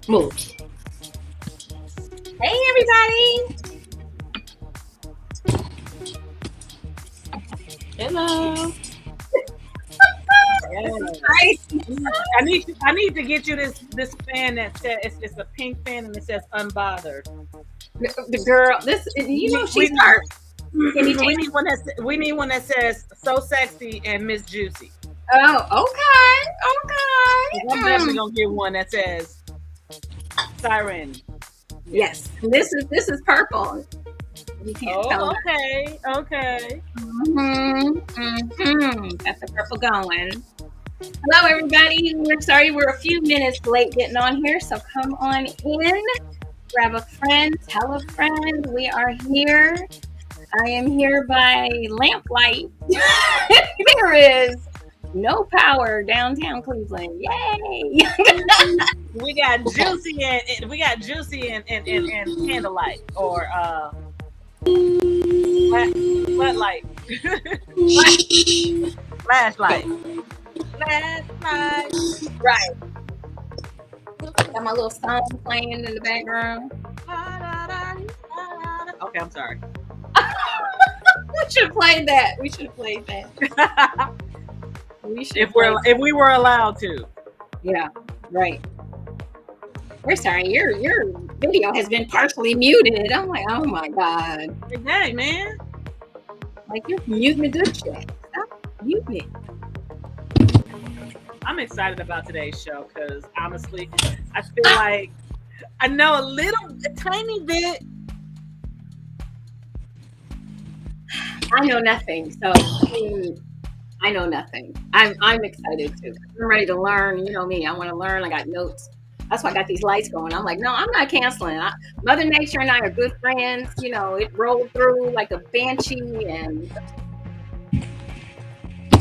Move. Hey, everybody. Hello. I need to get you this fan that says it's a pink fan and it says unbothered. The girl, she's hurt. We need one that says so sexy and Miss Juicy. Oh, okay. I'm definitely gonna get one that says siren. Yes, this is purple. You can't tell. Okay. Got the purple going. Hello, everybody. We're sorry we're a few minutes late getting on here, so come on in. Grab a friend, tell a friend. We are here. I am here by lamplight. There is no power downtown Cleveland. Yay! we got juicy and candlelight or floodlight. Flashlight. Right. Got my little song playing in the background. Okay, I'm sorry. We should have played that. If we were allowed to. Yeah, right. We're sorry. Your video has been partially muted. I'm like, oh my god. Hey, man. Like, you're muting the good shit. Stop muting it. I'm excited about today's show because honestly, I feel like I know a tiny bit. I know nothing, so I know nothing. I'm excited too. I'm ready to learn. You know me. I want to learn. I got notes. That's why I got these lights going. I'm like, no, I'm not canceling. Mother Nature and I are good friends. You know, it rolled through like a banshee, and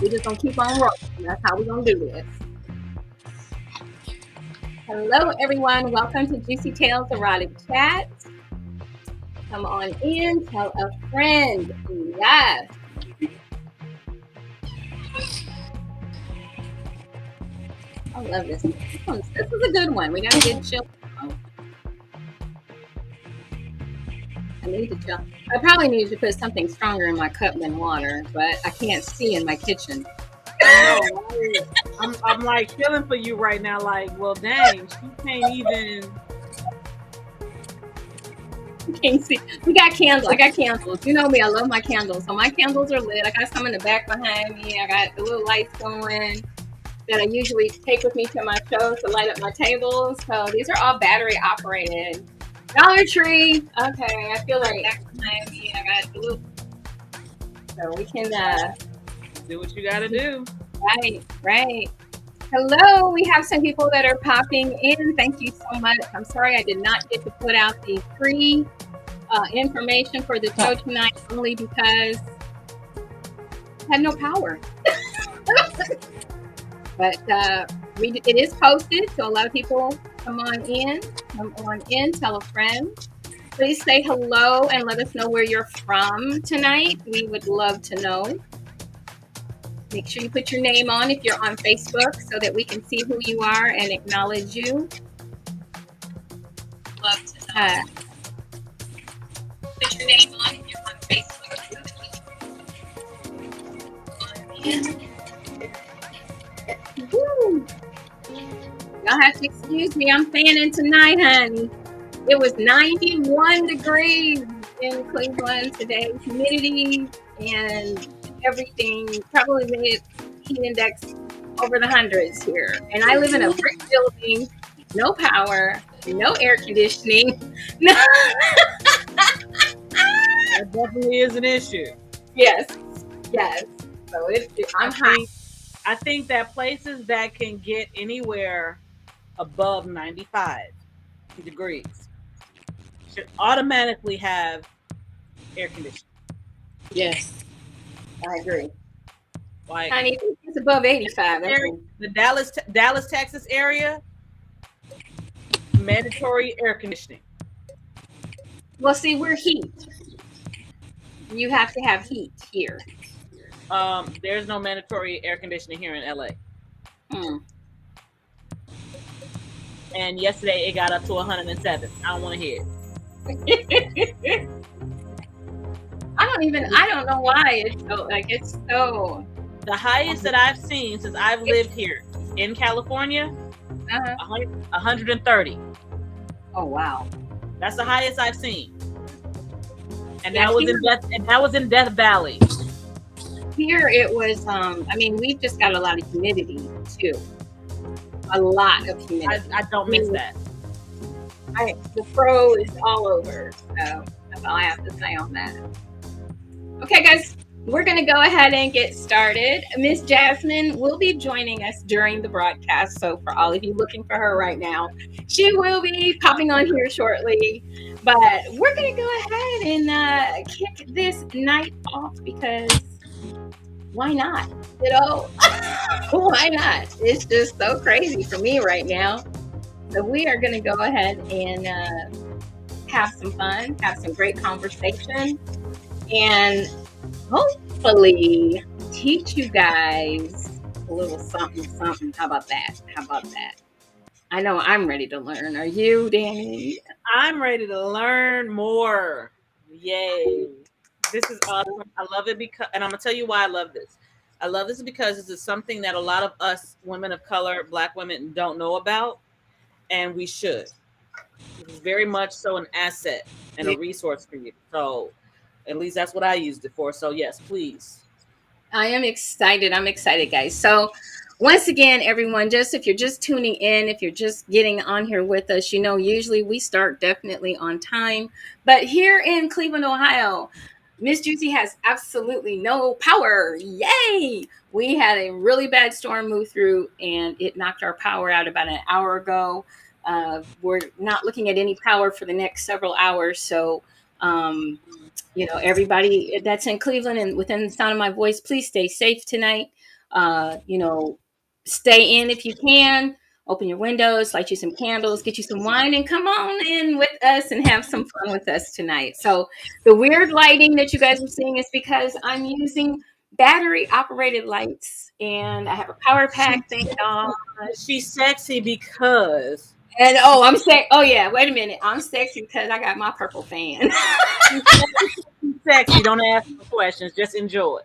we're just gonna keep on rolling. That's how we're gonna do this. Hello, everyone. Welcome to Juicy Tales Erotic Chat. Come on in. Tell a friend. Yes. I love this. This is a good one. We got a good chill. I need to chill. I probably need to put something stronger in my cup than water, but I can't see in my kitchen. I know. I'm like feeling for you right now. Like, well, dang, she can't even. Can't see. We got candles. I got candles. You know me. I love my candles. So my candles are lit. I got some in the back behind me. I got the little lights going that I usually take with me to my shows to light up my tables. So these are all battery operated. Dollar Tree. Okay, I feel like back behind me. I got the little. So we can do what you got to do. Right. Hello, we have some people that are popping in. Thank you so much. I'm sorry I did not get to put out the free information for the show tonight, only because I had no power. But it is posted, so a lot of people come on in, tell a friend. Please say hello and let us know where you're from tonight. We would love to know. Make sure you put your name on if you're on Facebook so that we can see who you are and acknowledge you. Love to know. Put your name on if you're on Facebook. Woo. Y'all have to excuse me. I'm fanning tonight, honey. It was 91 degrees in Cleveland today. Humidity and everything probably made heat index over the hundreds here. And I live in a brick building, no power, no air conditioning. That definitely is an issue. Yes. So I'm hot. I think that places that can get anywhere above 95 degrees should automatically have air conditioning. Yes. I agree. Like, I need it's above 85. The Dallas, Texas area, mandatory air conditioning. Well, see, we're heat. You have to have heat here. There's no mandatory air conditioning here in LA. and yesterday it got up to 107. I don't want to hear it. I don't know why it's so. The highest that I've seen since I've lived here in California, 130. Oh wow. That's the highest I've seen. And that was in Death Valley. Here it was I mean, we've just got a lot of humidity too. A lot of humidity. I don't miss that. The pro is all over. So that's all I have to say on that. Okay, guys, we're going to go ahead and get started. Miss Jasmine will be joining us during the broadcast. So for all of you looking for her right now, she will be popping on here shortly. But we're going to go ahead and kick this night off because why not? You know, why not? It's just so crazy for me right now. So we are going to go ahead and have some fun, have some great conversation, and hopefully teach you guys a little something. How about that? I know I'm ready to learn. Are you, Danny? I'm ready to learn more. Yay. This is awesome. I love it because, and I'm going to tell you why I love this. I love this because this is something that a lot of us women of color, Black women, don't know about, and we should. It's very much so an asset and a resource for you. So at least that's what I used it for. So yes, please. I am excited. I'm excited, guys. So once again, everyone, just if you're just tuning in, if you're just getting on here with us, you know, usually we start definitely on time. But here in Cleveland, Ohio, Miss Juicy has absolutely no power. Yay! We had a really bad storm move through and it knocked our power out about an hour ago. We're not looking at any power for the next several hours. So, you know, everybody that's in Cleveland and within the sound of my voice, please stay safe tonight. You know, stay in if you can. Open your windows, light you some candles, get you some wine, and come on in with us and have some fun with us tonight. So the weird lighting that you guys are seeing is because I'm using battery operated lights and I have a power pack. Thank God. She's sexy because. And I'm saying, oh yeah, wait a minute. I'm sexy because I got my purple fan. She's sexy. Don't ask no questions. Just enjoy.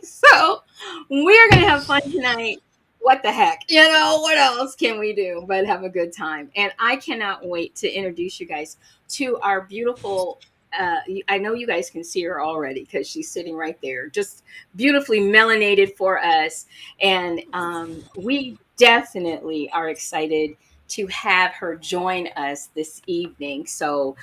So we're going to have fun tonight. What the heck? You know, what else can we do but have a good time? And I cannot wait to introduce you guys to our beautiful, I know you guys can see her already because she's sitting right there, just beautifully melanated for us. And we definitely are excited to have her join us this evening. So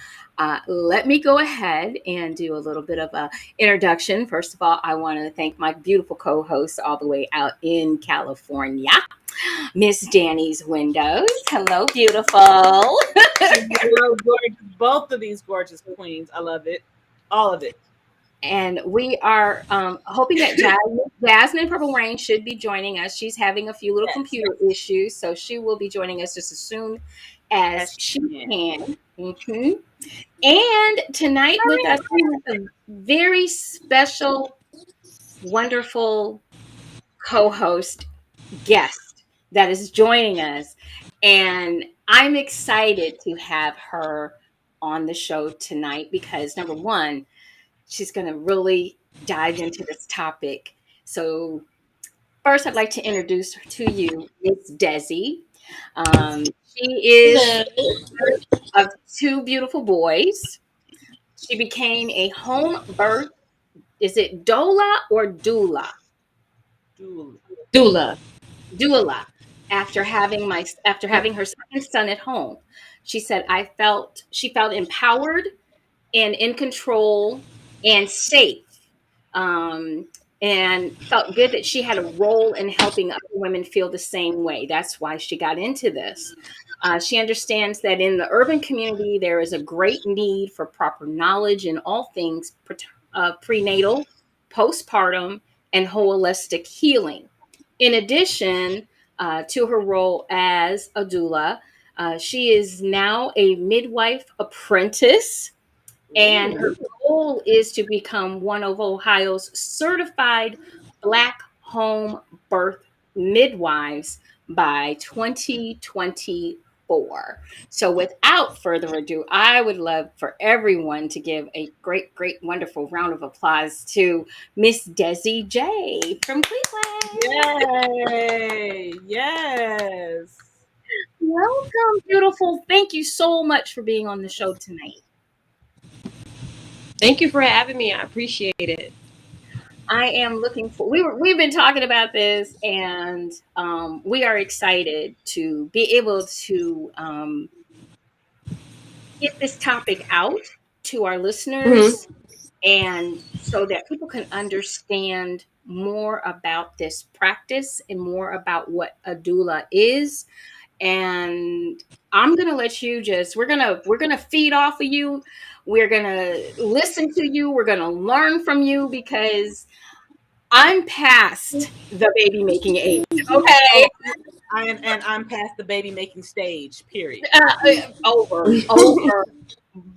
let me go ahead and do a little bit of a introduction. First of all, I want to thank my beautiful co-host all the way out in California, Miss Danny's Windows. Hello, beautiful. Hello, gorgeous. Both of these gorgeous queens. I love it. All of it. And we are hoping that Jasmine Purple Rain should be joining us. She's having a few little computer issues, so she will be joining us just as soon as she can. Mm-hmm. And tonight with us, we have a very special, wonderful co-host guest that is joining us. And I'm excited to have her on the show tonight because number one, she's going to really dive into this topic. So first, I'd like to introduce her to you, Miss Desi. She is of two beautiful boys. She became a home birth. Is it doula or doula? Doula. Doula. After having her second son at home, she said she felt empowered and in control and safe, and felt good that she had a role in helping other women feel the same way. That's why she got into this. She understands that in the urban community, there is a great need for proper knowledge in all things prenatal, postpartum, and holistic healing. In addition to her role as a doula, she is now a midwife apprentice, and her goal is to become one of Ohio's certified Black home birth midwives by 2024. 4. So without further ado, I would love for everyone to give a great, great, wonderful round of applause to Miss Desi J from Cleveland. Yay! Yes. Welcome, beautiful. Thank you so much for being on the show tonight. Thank you for having me. I appreciate it. I am looking for. We've been talking about this, and we are excited to be able to get this topic out to our listeners, and so that people can understand more about this practice and more about what a doula is. And I'm gonna let you we're gonna feed off of you. We're gonna listen to you. We're gonna learn from you because I'm past the baby making age. Okay, Oh, I'm past the baby making stage. Period. over.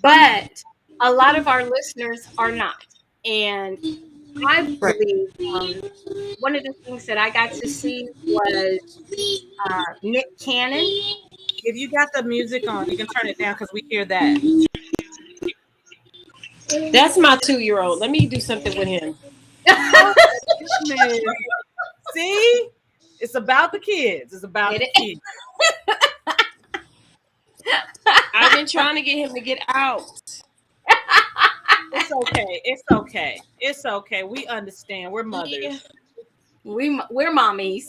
But a lot of our listeners are not, and I Right. believe one of the things that I got to see was Nick Cannon. If you got the music on, you can turn it down because we hear that. That's my 2-year-old. Let me do something with him. Oh, goodness. See, it's about the kids. It's about the kids. I've been trying to get him to get out. It's okay. It's okay. It's okay. We understand. We're mothers. Yeah. We're mommies.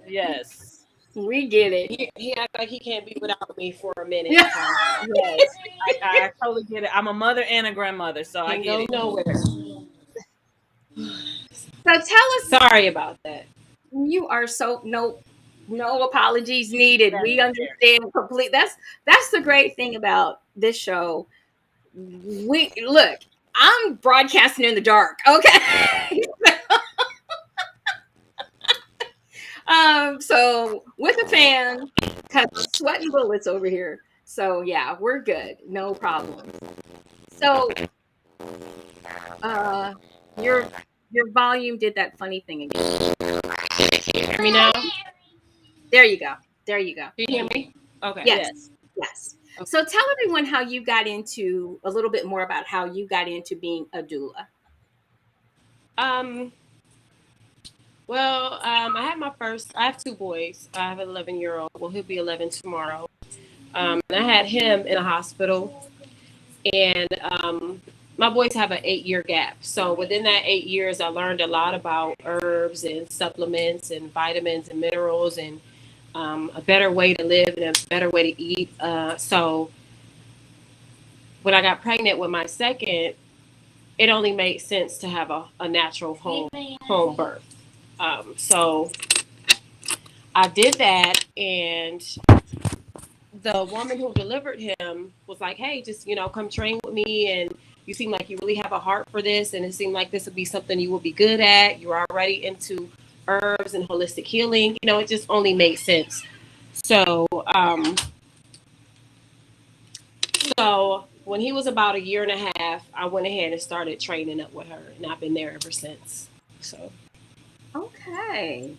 Yes. We get it. He acts like he can't be without me for a minute. Yeah. Yes. I totally get it. I'm a mother and a grandmother, so I Can't get go it. nowhere. So tell us. Sorry about that. You are so no apologies needed. That's We fair. understand complete. That's the great thing about this show. We look. I'm broadcasting in the dark. Okay. So with a fan, because I'm sweating bullets over here. So yeah, we're good. No problem. So your volume did that funny thing again. Hear me now? There you go. There you go. Do you hear me? Okay. Yes. Yes. Okay. So tell everyone how you got into a little bit more about how you got into being a doula. Well, I have 2 boys. I have an 11-year-old. Well, he'll be 11 tomorrow. And I had him in a hospital, and my boys have an 8-year gap. So within that 8 years, I learned a lot about herbs and supplements and vitamins and minerals and a better way to live and a better way to eat. So when I got pregnant with my second, it only made sense to have a natural home birth. So I did that, and the woman who delivered him was like, "Hey, just come train with me, and you seem like you really have a heart for this, and it seemed like this would be something you would be good at. You're already into herbs and holistic healing. It just only made sense." So, when he was about 1.5 years, I went ahead and started training up with her, and I've been there ever since. So. Okay.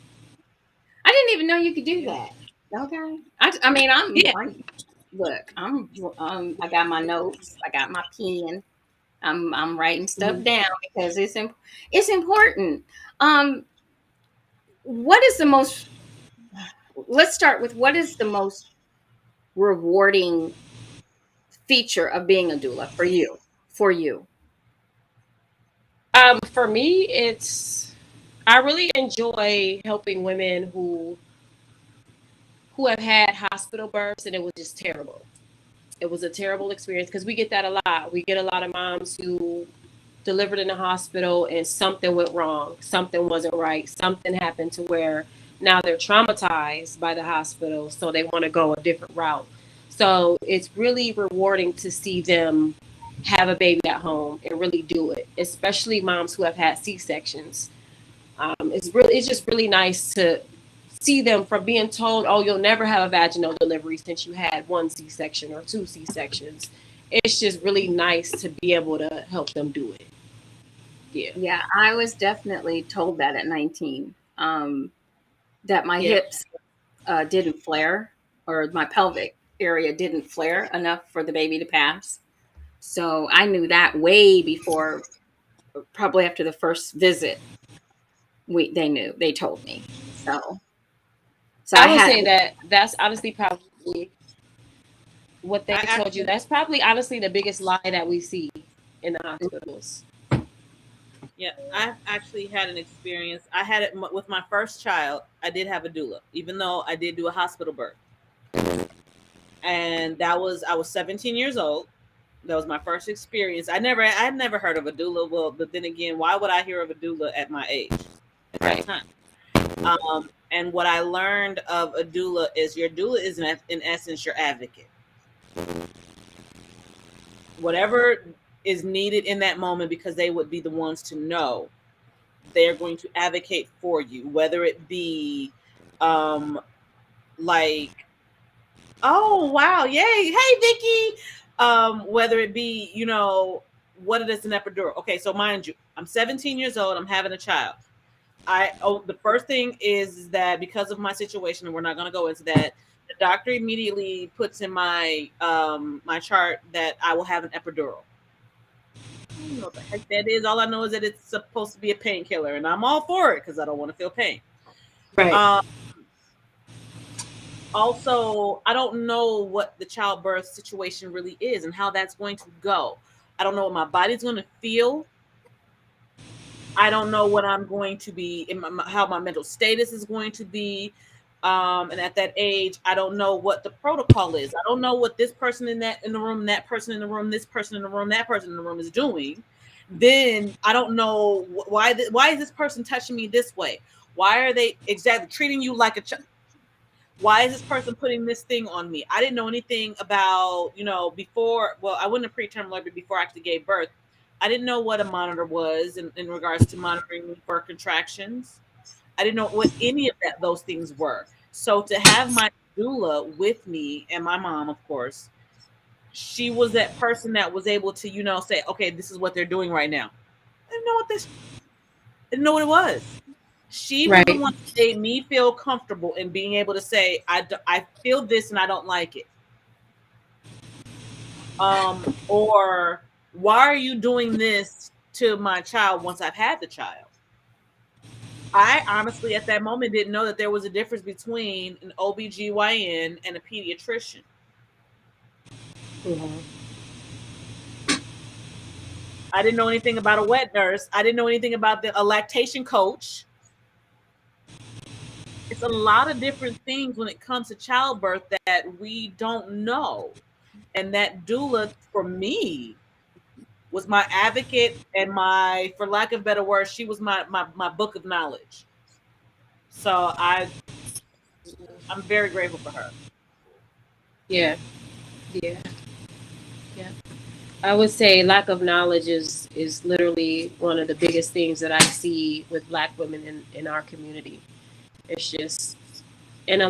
I didn't even know you could do that. Okay. I mean, I got my notes. I got my pen. I'm writing stuff down because it's important. Let's start with what is the most rewarding feature of being a doula for you? For me, I really enjoy helping women who have had hospital births and it was just terrible. It was a terrible experience because we get that a lot. We get a lot of moms who delivered in the hospital and something went wrong, something wasn't right, something happened to where now they're traumatized by the hospital, so they want to go a different route. So it's really rewarding to see them have a baby at home and really do it, especially moms who have had C-sections. It's just really nice to see them from being told, "Oh, you'll never have a vaginal delivery since you had 1 C-section or 2 C-sections." It's just really nice to be able to help them do it. Yeah, I was definitely told that at 19, that my hips didn't flare, or my pelvic area didn't flare enough for the baby to pass. So I knew that way before, probably after the first visit. They told me. So I I would had, say that that's honestly probably what they I told you. actually, That's probably honestly the biggest lie that we see in the hospitals. yeah, I've actually had an experience. I had it with my first child. I did have a doula, even though I did do a hospital birth. And I was 17 years old. That was my first experience. I had never heard of a doula. Well, but then again, why would I hear of a doula at my age at that Right. time? And what I learned of a doula is your doula is in essence your advocate. Whatever is needed in that moment, because they would be the ones to know, they're going to advocate for you, whether it be like, oh wow, yay, hey Vicky, whether it be, what it is, an epidural. Okay, so mind you, I'm 17 years old, I'm having a child. The first thing is that because of my situation, and we're not going to go into that, the doctor immediately puts in my my chart that I will have an epidural. I don't know what the heck that is. All I know is that it's supposed to be a painkiller, and I'm all for it because I don't want to feel pain. Right. Also, I don't know what the childbirth situation really is and how that's going to go. I don't know what my body's going to feel. I don't know what I'm going to be, how my mental status is going to be. And at that age, I don't know what the protocol is. I don't know what this person in the room, that person in the room, this person in the room, that person in the room is doing. Then I don't know why is this person touching me this way? Why are they exactly treating you like a child? Why is this person putting this thing on me? I didn't know anything about, before. Well, I wasn't a preterm labor before I actually gave birth. I didn't know what a monitor was in regards to monitoring me for contractions. I didn't know what any of those things were. So to have my doula with me, and my mom, of course, she was that person that was able to, say, okay, this is what they're doing right now. I didn't know I didn't know what it was. She was the Right. one that made me feel comfortable in being able to say, I feel this and I don't like it. Or why are you doing this to my child once I've had the child? I honestly, at that moment, didn't know that there was a difference between an OBGYN and a pediatrician. Mm-hmm. I didn't know anything about a wet nurse. I didn't know anything about a lactation coach. It's a lot of different things when it comes to childbirth that we don't know. And that doula, for me, was my advocate and for lack of better words, she was my book of knowledge. So I'm very grateful for her. Yeah. Yeah. Yeah. I would say lack of knowledge is literally one of the biggest things that I see with Black women in our community. It's just, and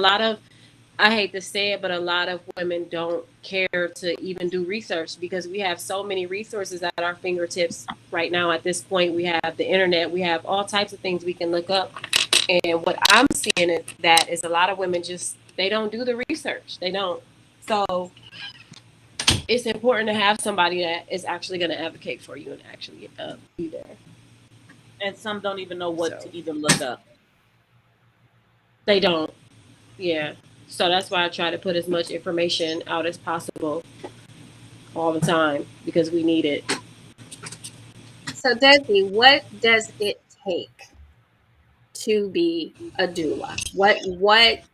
I hate to say it, but a lot of women don't care to even do research because we have so many resources at our fingertips right now. At this point, we have the internet, we have all types of things we can look up. And what I'm seeing is that is a lot of women they don't do the research. They don't. So it's important to have somebody that is actually going to advocate for you and actually be there. And some don't even know what to even look up. They don't. Yeah. So that's why I try to put as much information out as possible all the time because we need it. So Desi, what does it take to be a doula? What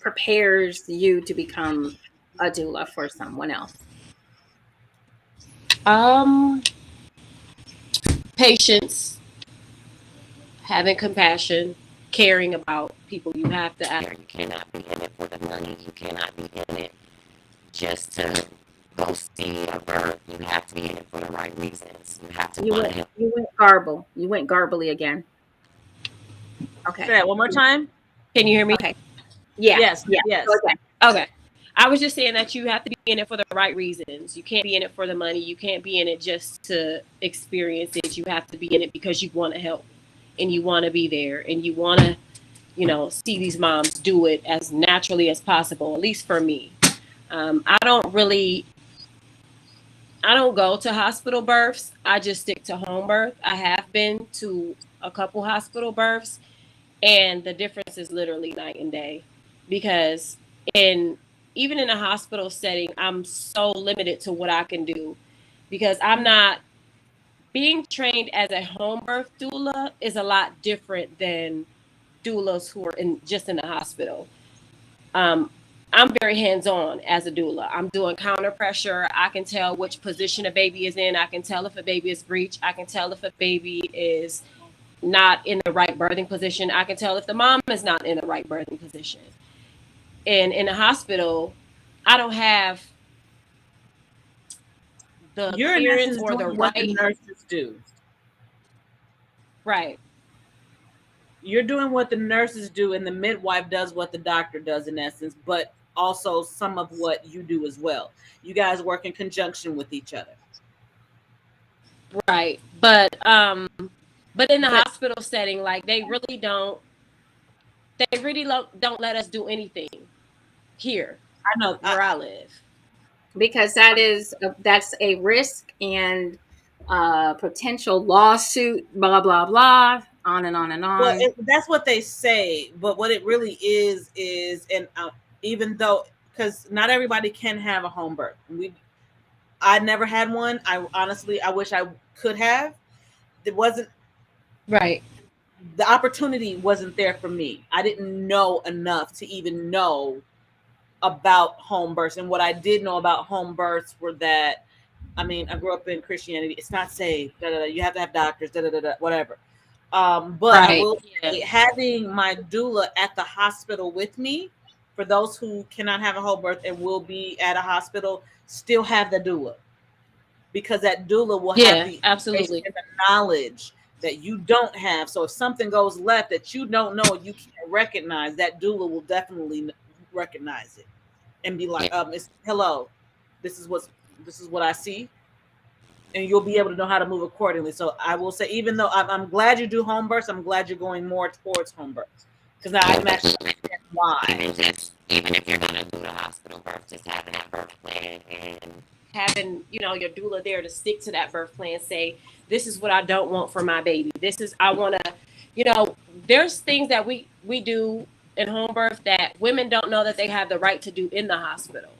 prepares you to become a doula for someone else? Patience, having compassion, caring about people. You have to act. You cannot be in it for the money. You cannot be in it just to go see a birth. You have to be in it for the right reasons. You have to want to help. You went garble. You went garbly again. Okay. Say that one more time. Can you hear me? Okay. Yeah. Yes. Yeah. Yes. Okay. I was just saying that you have to be in it for the right reasons. You can't be in it for the money. You can't be in it just to experience it. You have to be in it because you want to help and you want to be there and you want to, see these moms do it as naturally as possible, at least for me. I don't go to hospital births. I just stick to home birth. I have been to a couple hospital births, and the difference is literally night and day. Because even in a hospital setting, I'm so limited to what I can do, because I'm not being trained as a home birth doula is a lot different than doulas who are just in the hospital. I'm very hands-on as a doula. I'm doing counter pressure. I can tell which position a baby is in. I can tell if a baby is breech. I can tell if a baby is not in the right birthing position. I can tell if the mom is not in the right birthing position. And in the hospital, I don't have the clearance or the what the nurses do. Right. You're doing what the nurses do, and the midwife does what the doctor does in essence, but also some of what you do as well. You guys work in conjunction with each other. Right. But in the hospital setting, like they really don't let us do anything here. I know where I live. Because that's a risk and potential lawsuit, blah blah blah, on and on and on. Well, that's what they say, but what it really is, and even though, because not everybody can have a home birth. I never had one. I wish I could have. It wasn't right. The opportunity wasn't there for me. I didn't know enough to even know about home births, and what I did know about home births were that, I grew up in Christianity. It's not safe. You have to have doctors. Whatever. But right. I will say, having my doula at the hospital with me, for those who cannot have a home birth and will be at a hospital, still have the doula, because that doula will have the absolutely and the knowledge that you don't have. So if something goes left that you don't know, you can't recognize, that doula will definitely recognize it and be like, hello, this is what I see, and you'll be able to know how to move accordingly. So I will say, even though I'm glad you do home births, I'm glad you're going more towards home births, because now I can actually understand why. Even if you're going to do the hospital birth, just having that birth plan and having, your doula there to stick to that birth plan, say, this is what I don't want for my baby. I want to, there's things that we do in home birth that women don't know that they have the right to do in the hospital.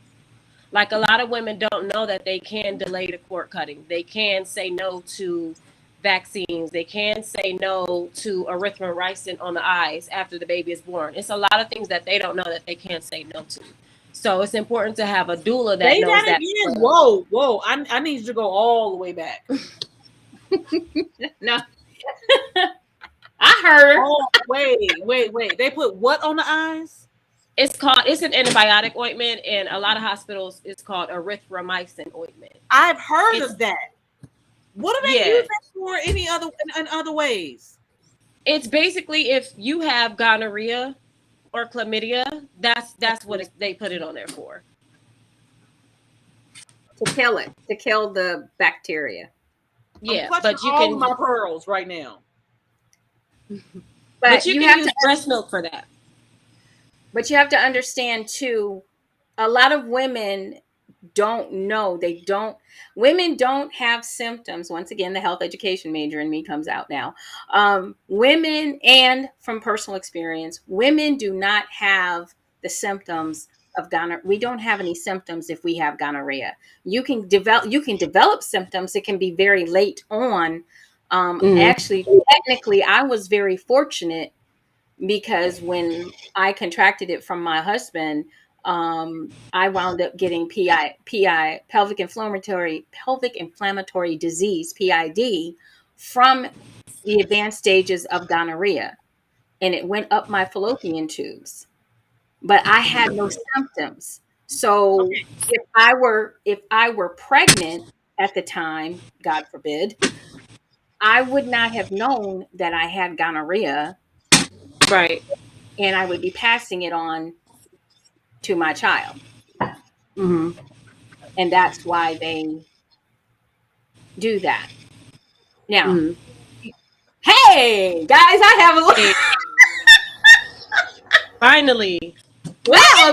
Like, a lot of women don't know that they can delay the cord cutting. They can say no to vaccines. They can say no to erythromycin on the eyes after the baby is born. It's a lot of things that they don't know that they can't say no to. So it's important to have a doula that knows that. Again. Whoa! I need you to go all the way back. No, I heard. Oh, wait! They put what on the eyes? It's an antibiotic ointment, and a lot of hospitals it's called erythromycin ointment. I've heard of that. What do they use that for? In other ways? It's basically, if you have gonorrhea or chlamydia, that's what they put it on there for. To kill the bacteria. Yeah, but you can my pearls right now. But you can use breast milk for that. But you have to understand too, a lot of women don't know. Women don't have symptoms. Once again, the health education major in me comes out now. Women, and from personal experience, women do not have the symptoms of gonorrhea. We don't have any symptoms if we have gonorrhea. You can develop symptoms. It can be very late on. Actually, technically, I was very fortunate, because when I contracted it from my husband, I wound up getting PI, pelvic inflammatory disease, PID, from the advanced stages of gonorrhea, and it went up my fallopian tubes, but I had no symptoms. So if I were pregnant at the time, God forbid, I would not have known that I had gonorrhea. Right. And I would be passing it on to my child. Mm-hmm. And that's why they do that. Now, Hey, guys, I have a look. Finally. Wow.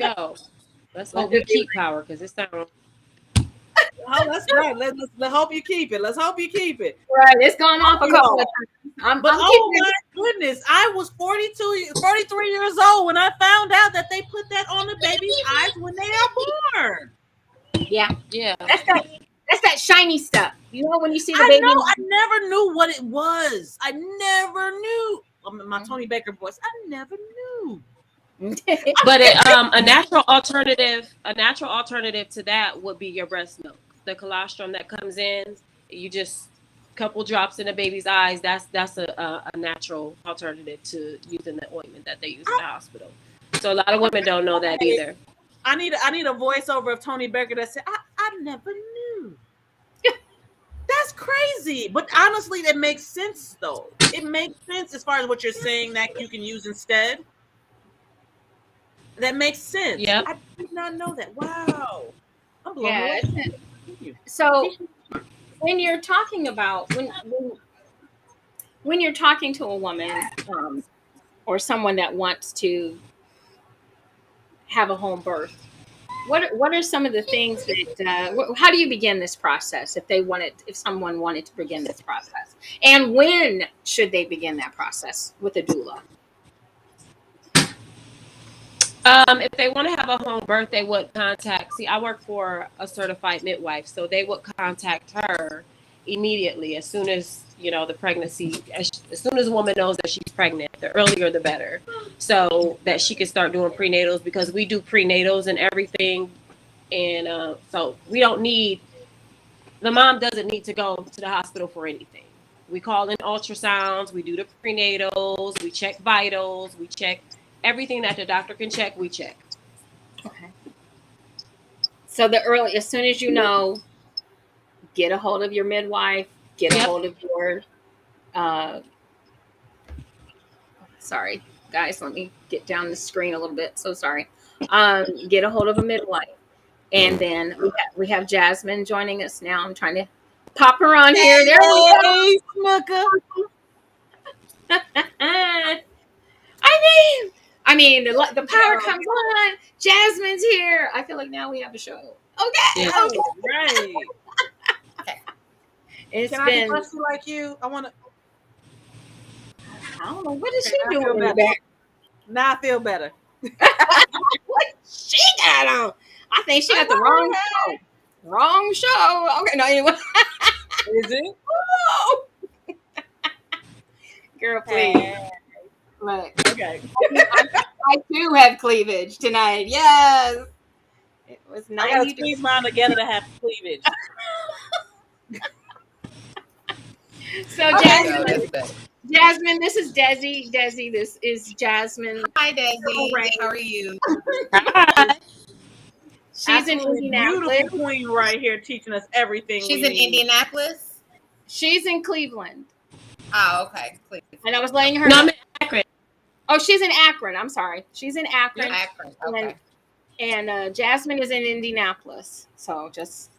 go. Let's hope we keep power because it sounds. Oh, that's right. Let's hope you keep it. Let's hope you keep it. Right, it's gone off a couple of times. But oh my goodness, I was 43 years old when I found out that they put that on the baby's eyes when they are born. Yeah. Yeah. That's that shiny stuff. You know when you see the I baby. know. I never knew what it was. I never knew. My Tony Baker voice. I never knew. But a natural alternative to that would be your breast milk. The colostrum that comes in, you just couple drops in the baby's eyes. That's a natural alternative to using the ointment that they use in the hospital. So a lot of women don't know that either. I need a voiceover of Tony Baker that said, I never knew. That's crazy. But honestly, that makes sense though. It makes sense as far as what you're saying that you can use instead. That makes sense. Yeah. I did not know that. Wow. I'm blown away. So when you're talking about when you're talking to a woman or someone that wants to have a home birth, what are some of the things that how do you begin this process if someone wanted to begin this process, and when should they begin that process with a doula? If they want to have a home birth, they would contact. See, I work for a certified midwife, so they would contact her immediately as soon as the pregnancy. As soon as a woman knows that she's pregnant, the earlier the better, so that she can start doing prenatals, because we do prenatals and everything, and so we don't need. The mom doesn't need to go to the hospital for anything. We call in ultrasounds, we do the prenatals, we check vitals, we check everything that the doctor can check, we check. Okay. So as soon as you know, get a hold of your midwife, get a hold of your, sorry, guys, let me get down the screen a little bit. So sorry. Get a hold of a midwife. And then we have Jasmine joining us now. I'm trying to pop her on here. There we go. I mean, the power comes on. Jasmine's here. I feel like now we have a show. Okay. Yeah. Okay. Right. Okay. Can I be busty like you? I don't know. What is she doing in the back? Now I feel better. What she got on? I think she got the wrong show. Wrong show. Okay, no, anyway. Is it? Oh. Girl, please. Look. Okay. I too have cleavage tonight. Yes. It was 90. I gotta squeeze mine together to have cleavage. So Jasmine, this is Desi. Desi, this is Jasmine. Hi, Desi. Right. How are you? Hi. She's in Indianapolis. Beautiful queen right here teaching us everything. She's in Indianapolis? She's in Cleveland. Oh, okay. Cleveland. And I was letting her know. I'm in Akron. Oh, she's in Akron. I'm sorry. She's in Akron. Akron. Okay. And Jasmine is in Indianapolis. So just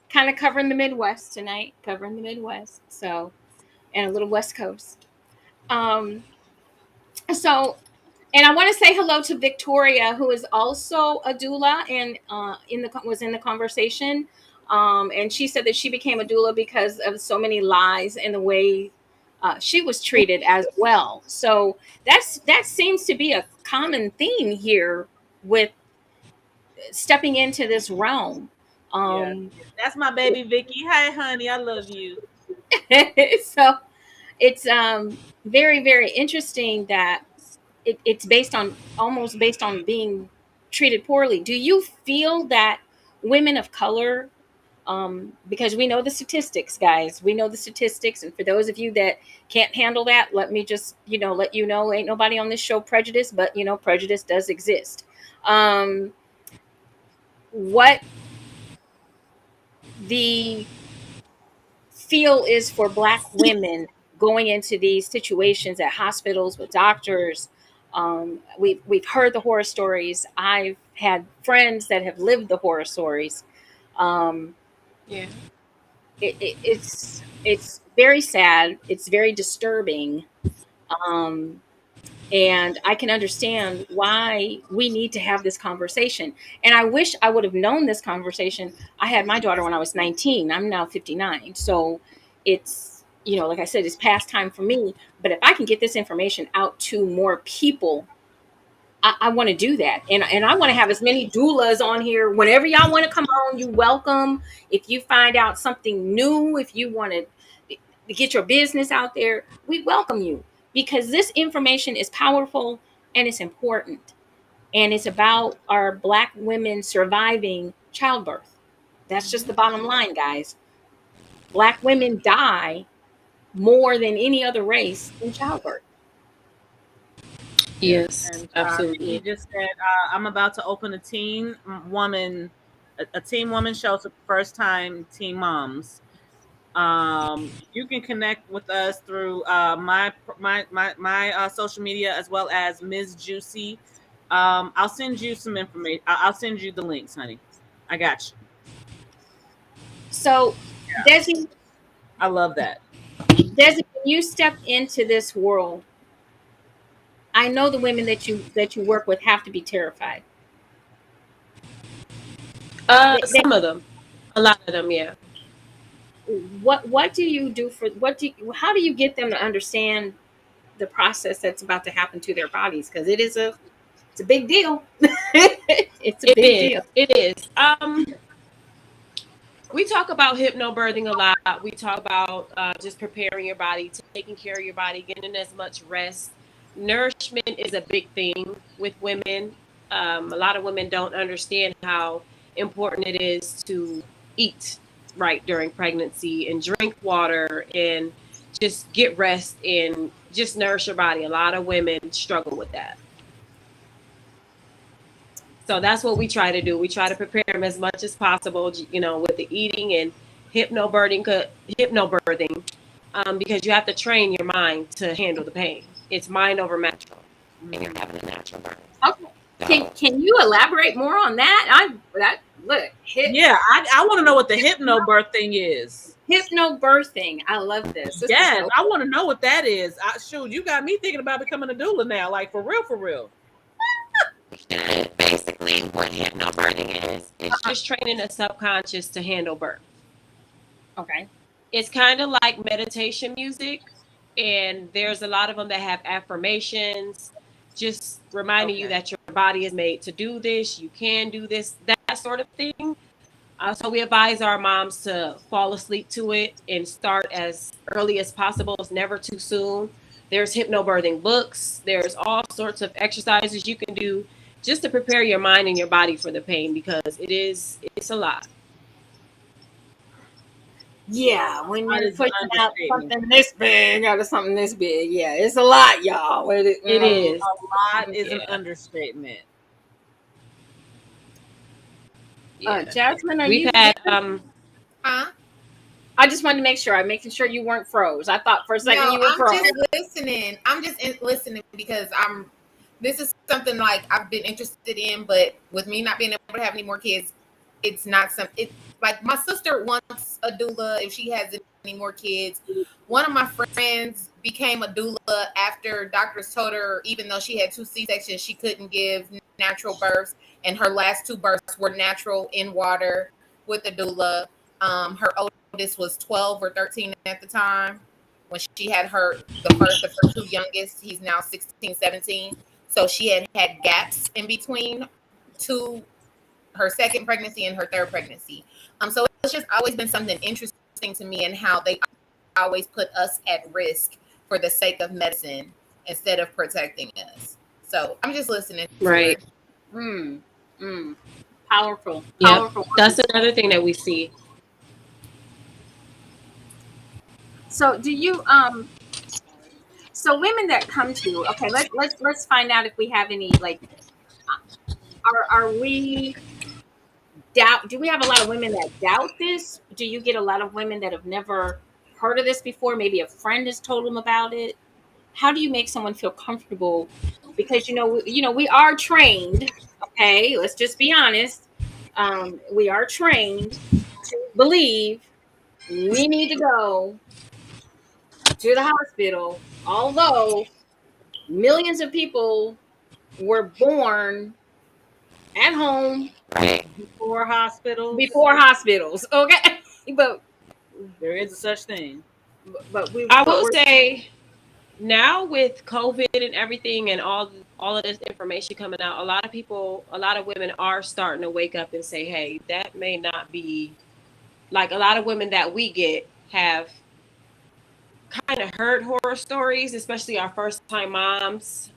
kind of covering the Midwest tonight. Covering the Midwest. So, and a little West Coast. And I want to say hello to Victoria, who is also a doula and was in the conversation. And she said that she became a doula because of so many lies and the way she was treated as well. So that seems to be a common theme here with stepping into this realm. That's my baby Vicky. Hi, honey, I love you. So it's very, very interesting that it's almost based on being treated poorly. Do you feel that women of color, because we know the statistics, guys, we know the statistics. And for those of you that can't handle that, let me just, let you know, ain't nobody on this show prejudiced, but prejudice does exist. What the feel is for Black women going into these situations at hospitals with doctors. We've heard the horror stories. I've had friends that have lived the horror stories. It's very sad. It's very disturbing. And I can understand why we need to have this conversation. And I wish I would have known this conversation. I had my daughter when I was 19. I'm now 59. So it's, like I said, it's past time for me. But if I can get this information out to more people, I want to do that. And I want to have as many doulas on here. Whenever y'all want to come on, you welcome. If you find out something new, if you want to get your business out there, we welcome you, because this information is powerful and it's important. And it's about our Black women surviving childbirth. That's just the bottom line, guys. Black women die more than any other race in childbirth. Yes, And absolutely. he just said, I'm about to open a teen woman shelter for first time teen moms. You can connect with us through my social media, as well as Ms. Juicy. I'll send you some information. I'll send you the links, honey. I got you. So, Desi, I love that. Desi, when you step into this world, I know the women that you work with have to be terrified. Some of them, a lot of them, yeah. What do you do how do you get them to understand the process that's about to happen to their bodies? Because it's a big deal. It's a big deal. It is. We talk about hypnobirthing a lot. We talk about just preparing your body, taking care of your body, getting as much rest. Nourishment is a big thing with women. A lot of women don't understand how important it is to eat right during pregnancy and drink water and just get rest and just nourish your body. A lot of women struggle with that. So that's what we try to do. We try to prepare them as much as possible, with the eating and hypnobirthing, because you have to train your mind to handle the pain. It's mind over matter. And you're having a natural birth. Okay. Can you elaborate more on that? I want to know what the hypnobirth thing is. Hypnobirthing. I love this. Yes, I want to know what that is. You got me thinking about becoming a doula now, like for real. Basically, what hypnobirthing is just training the subconscious to handle birth. Okay. It's kind of like meditation music, and there's a lot of them that have affirmations, just reminding you that your body is made to do this, you can do this, that sort of thing. So we advise our moms to fall asleep to it and start as early as possible. It's never too soon. There's hypnobirthing books. There's all sorts of exercises you can do just to prepare your mind and your body for the pain, because it's a lot. Yeah, when you're pushing out something this big out of something this big, yeah, it's a lot, y'all. It is. A lot is an understatement. Jasmine, We've had I just wanted to make sure. I'm making sure you weren't froze. I thought for a second you were froze. I'm just listening. I'm just listening because this is something like I've been interested in, but with me not being able to have any more kids, it's not something. It's like my sister wants a doula if she has any more kids. One of my friends became a doula after doctors told her, even though she had 2 C-sections, she couldn't give natural births, and her last 2 births were natural in water with a doula. Her oldest was 12 or 13 at the time when she had the first of her 2 youngest. He's now 16, 17. So she had gaps in between her second pregnancy and her third pregnancy. So it's just always been something interesting to me, and how they always put us at risk for the sake of medicine instead of protecting us. So I'm just listening. Right. Powerful. Yep. Powerful. That's another thing that we see. So do you so women that come to you, okay, let's find out if we have any, like, are we do we have a lot of women that doubt this? Do you get a lot of women that have never heard of this before? Maybe a friend has told them about it. How do you make someone feel comfortable? Because we are trained. Okay, let's just be honest. We are trained to believe we need to go to the hospital, although millions of people were born at home before hospitals. Okay, but there is a such thing. I will say now with COVID and everything and all of this information coming out, a lot of women are starting to wake up and say, hey, that may not be, like, a lot of women that we get have kind of heard horror stories, especially our first time moms.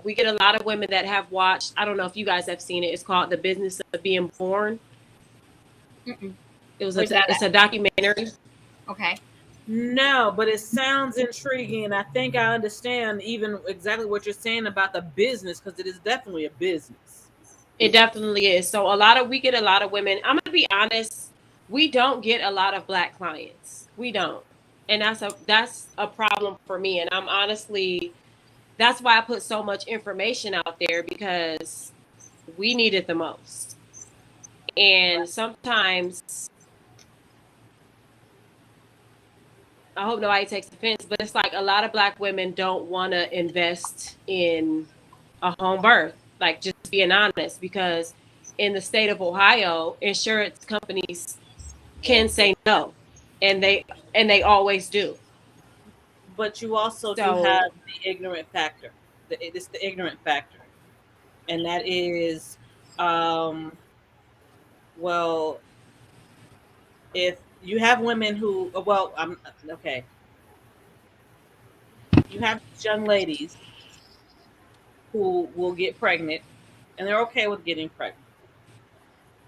We get a lot of women that have watched, I don't know if you guys have seen it, it's called The Business of Being Born. It's a documentary. Okay. No, but it sounds intriguing, and I think I understand even exactly what you're saying about the business, because it is definitely a business. It definitely is. So we get a lot of women. I'm gonna be honest, we don't get a lot of Black clients. We don't, and that's a problem for me. And I'm honestly, that's why I put so much information out there, because we need it the most. And sometimes, I hope nobody takes offense, but it's like a lot of Black women don't want to invest in a home birth. Like, just being honest, because in the state of Ohio, insurance companies can say no, and they always do. But you also do have the ignorant factor. It's the ignorant factor, and that is, well, if you have women who, I'm okay. You have these young ladies who will get pregnant, and they're okay with getting pregnant.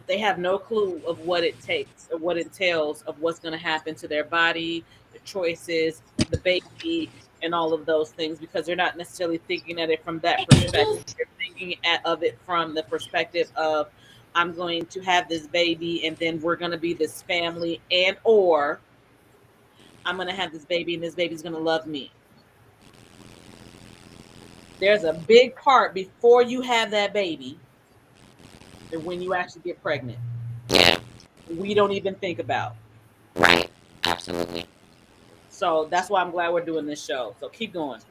They have no clue of what it takes or what it entails of what's going to happen to their body, their choices, the baby, and all of those things, because they're not necessarily thinking at it from that perspective. They're thinking of it from the perspective of, I'm going to have this baby, and then we're going to be this family, and or I'm going to have this baby, and this baby's going to love me. There's a big part before you have that baby and when you actually get pregnant. Yeah. We don't even think about. Right. Absolutely. So that's why I'm glad we're doing this show. So keep going.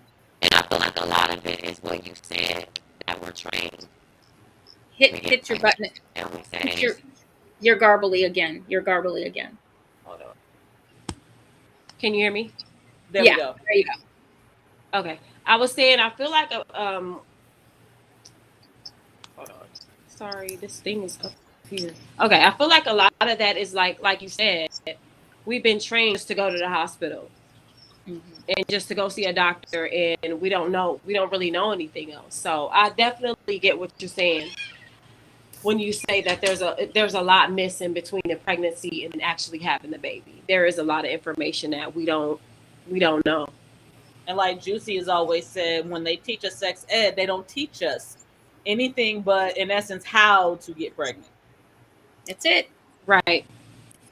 And I feel like a lot of it is what you said, that we're trained. Hit your button. And we say, you're garbly again. You're garbly again. Hold on. Can you hear me? There we go. There you go. Okay. I was saying, I feel like hold on. Sorry, this thing is up here. Okay, I feel like a lot of that is like you said, we've been trained to go to the hospital and just to go see a doctor, and we don't really know anything else. So I definitely get what you're saying when you say that there's a lot missing between the pregnancy and actually having the baby. There is a lot of information that we don't know. And like Juicy has always said, when they teach us sex ed, they don't teach us anything but, in essence, how to get pregnant. That's it. Right.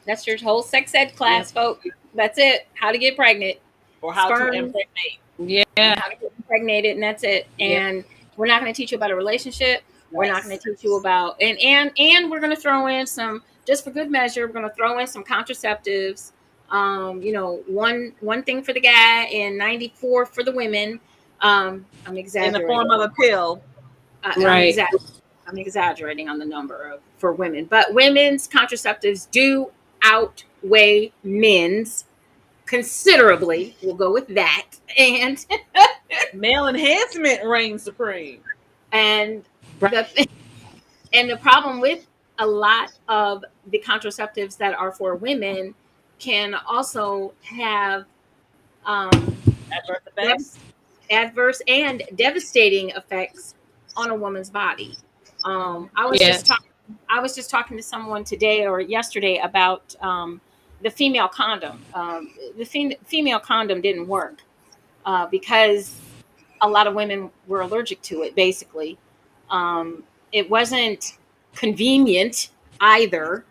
That's your whole sex ed class, folks. That's it. How to get pregnant. Or how to impregnate. Yeah. How to get impregnated, and that's it. And we're not going to teach you about a relationship. We're not going to teach you about, and we're going to throw in some, just for good measure, we're going to throw in some contraceptives. One thing for the guy and 94 for the women. I'm exaggerating. In the form of a pill. Right. I'm exaggerating on the number for women, but women's contraceptives do outweigh men's considerably. We'll go with that. And male enhancement reigns supreme. And the problem with a lot of the contraceptives that are for women can also have adverse effects, adverse and devastating effects on a woman's body. I was just talking to someone today or yesterday about the female condom. The female condom didn't work because a lot of women were allergic to it. Basically, it wasn't convenient either.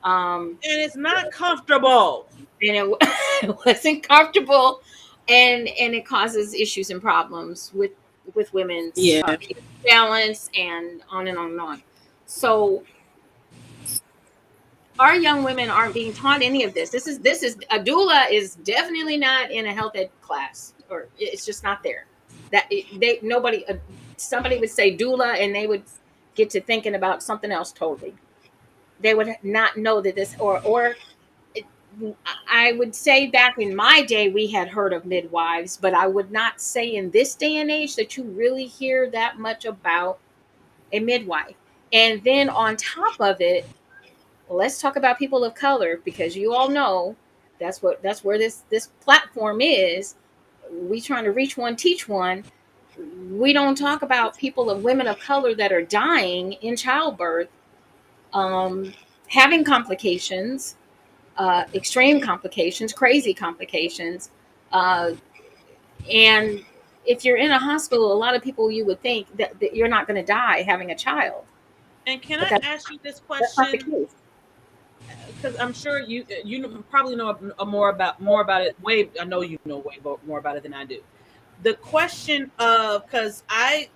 And it's not comfortable. And it wasn't comfortable, and it causes issues and problems with women's balance and on and on and on. So our young women aren't being taught any of this. This is a doula is definitely not in a health ed class, or it's just not there. That somebody would say doula and they would get to thinking about something else totally. They would not know that this or I would say back in my day we had heard of midwives, but I would not say in this day and age that you really hear that much about a midwife. And then on top of it, let's talk about people of color, because you all know that's where this platform is. We trying to reach one, teach one. We don't talk about people of women of color that are dying in childbirth, um, having complications, extreme complications, crazy complications. Uh, and if you're in a hospital, a lot of people you would think that you're not going to die having a child. And can But I ask you this that's not the question? case. Because I'm sure you probably know more about it. I know you know way more about it than I do. The question of, because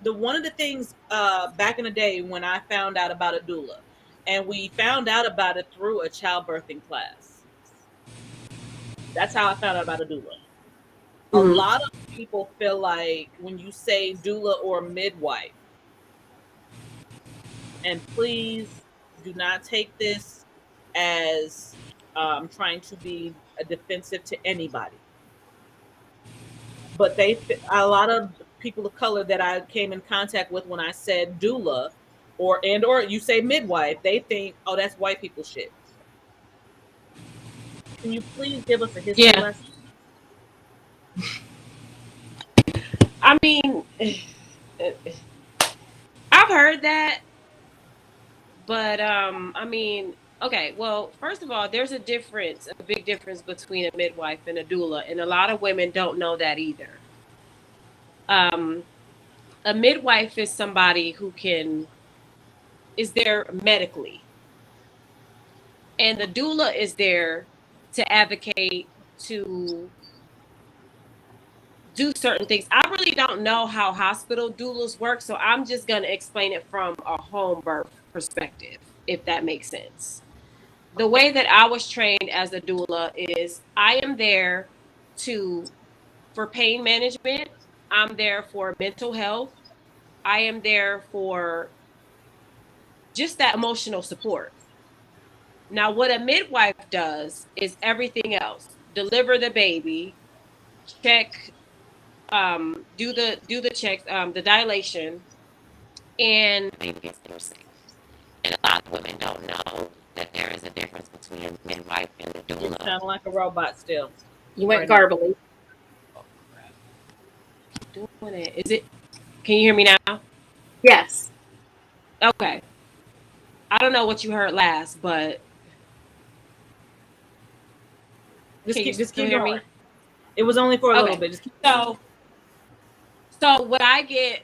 one of the things back in the day when I found out about a doula, and we found out about it through a childbirthing class. That's how I found out about a doula. A lot of people feel like when you say doula or midwife, and please do not take this as trying to be defensive to anybody, but a lot of people of color that I came in contact with when I said doula or you say midwife, they think, oh, that's white people shit. Can you please give us a history lesson? I mean, I've heard that, but I mean, okay. Well, first of all, there's a big difference between a midwife and a doula, and a lot of women don't know that either. A midwife is somebody who is there medically, and the doula is there to advocate, to do certain things. I really don't know how hospital doulas work, so I'm just going to explain it from a home birth perspective, if that makes sense. The way that I was trained as a doula is I am there for pain management. I'm there for mental health. I am there for just that emotional support. Now, what a midwife does is everything else: deliver the baby, check, do the checks, the dilation, and Baby gets nursing. And a lot of women don't know that there is a difference between a midwife and a You doula. sound like a robot still. You went garbly. doing it. Is it? Can you hear me now? Yes. Okay. I don't know what you heard last, but can you just still keep hear going. me? It was only for a little bit. Just keep so what I get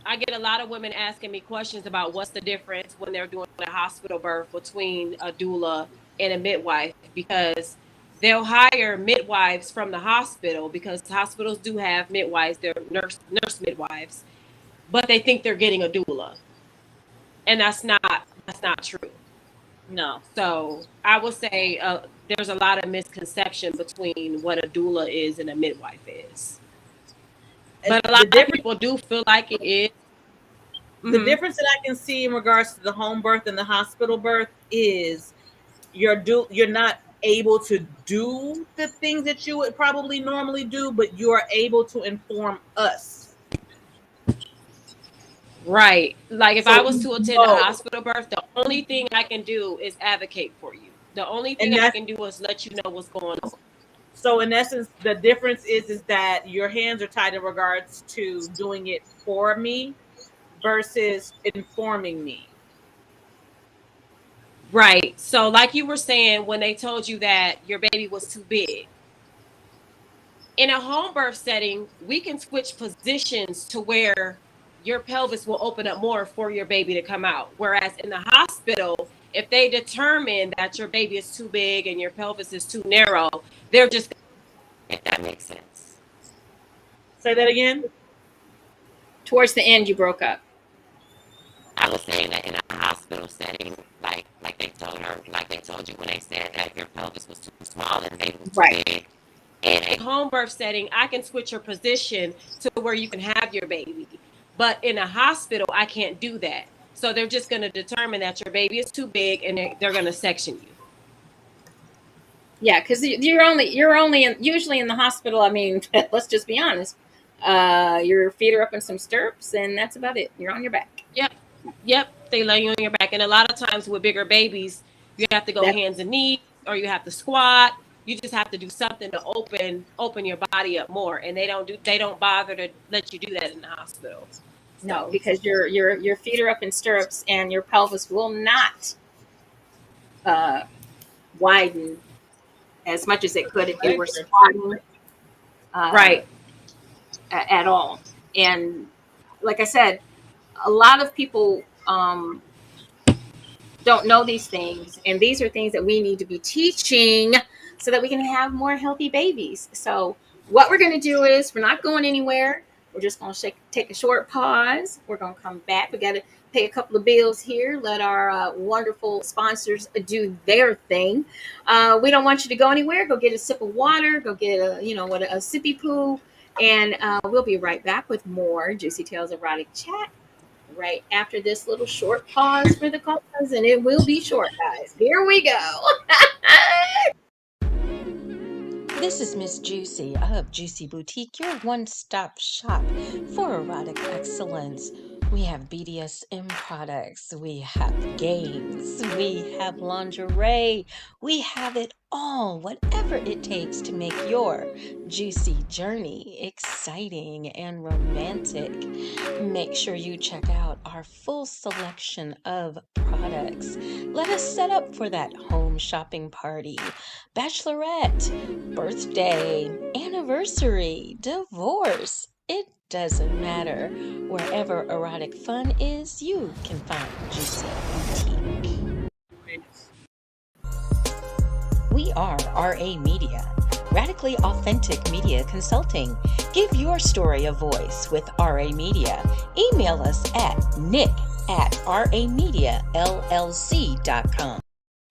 a lot of women asking me questions about what's the difference when they're doing a hospital birth between a doula and a midwife, because they'll hire midwives from the hospital, because hospitals do have midwives, they're nurse midwives, but they think they're getting a doula, and that's not true. No. So I would say there's a lot of misconception between what a doula is and a midwife is, but a lot of people do feel like it is. The difference that I can see in regards to the home birth and the hospital birth is you're not able to do the things that you would probably normally do, but you are able to inform us. Right. Like if I was to attend a hospital birth, the only thing I can do is advocate for you. The only thing I can do is let you know what's going on. So in essence, the difference is that your hands are tied in regards to doing it for me versus informing me. Right. So like you were saying, when they told you that your baby was too big, in a home birth setting, we can switch positions to where your pelvis will open up more for your baby to come out. Whereas in the hospital, if they determine that your baby is too big and your pelvis is too narrow, they're just... If that makes sense. Say that again. Towards the end, you broke up. I was saying that in a hospital setting, like they told you when they said that your pelvis was too small and the baby was too big, In home birth setting, I can switch your position to where you can have your baby. But in a hospital, I can't do that. So they're just going to determine that your baby is too big and they're going to section you. Yeah, because you're only usually in the hospital. I mean, let's just be honest. Your feet are up in some stirrups, and that's about it. You're on your back. Yep. They lay you on your back, and a lot of times with bigger babies, you have to go hands and knees, or you have to squat. You just have to do something to open your body up more, and they don't bother to let you do that in the hospital. No, because your feet are up in stirrups, and your pelvis will not widen as much as it could if you were squatting. Right. At all. And like I said, a lot of people don't know these things, and these are things that we need to be teaching so that we can have more healthy babies. So what we're going to do is we're not going anywhere. We're just going to take a short pause. We're going to come back. We got to pay a couple of bills here. Let our wonderful sponsors do their thing. We don't want you to go anywhere. Go get a sip of water. Go get a sippy poo. And we'll be right back with more Juicy Tales Erotic Chat right after this little short pause for the calls. And it will be short, guys. Here we go. This is Miss Juicy of Juicy Boutique, your one-stop shop for erotic excellence. We have BDSM products, we have games, we have lingerie, we have it all, whatever it takes to make your juicy journey exciting and romantic. Make sure you check out our full selection of products. Let us set up for that home shopping party, bachelorette, birthday, anniversary, divorce. It doesn't matter. Wherever erotic fun is, you can find Juicy Boutique. We are RA Media, radically authentic media consulting. Give your story a voice with RA Media. Email us at nick@ramediallc.com.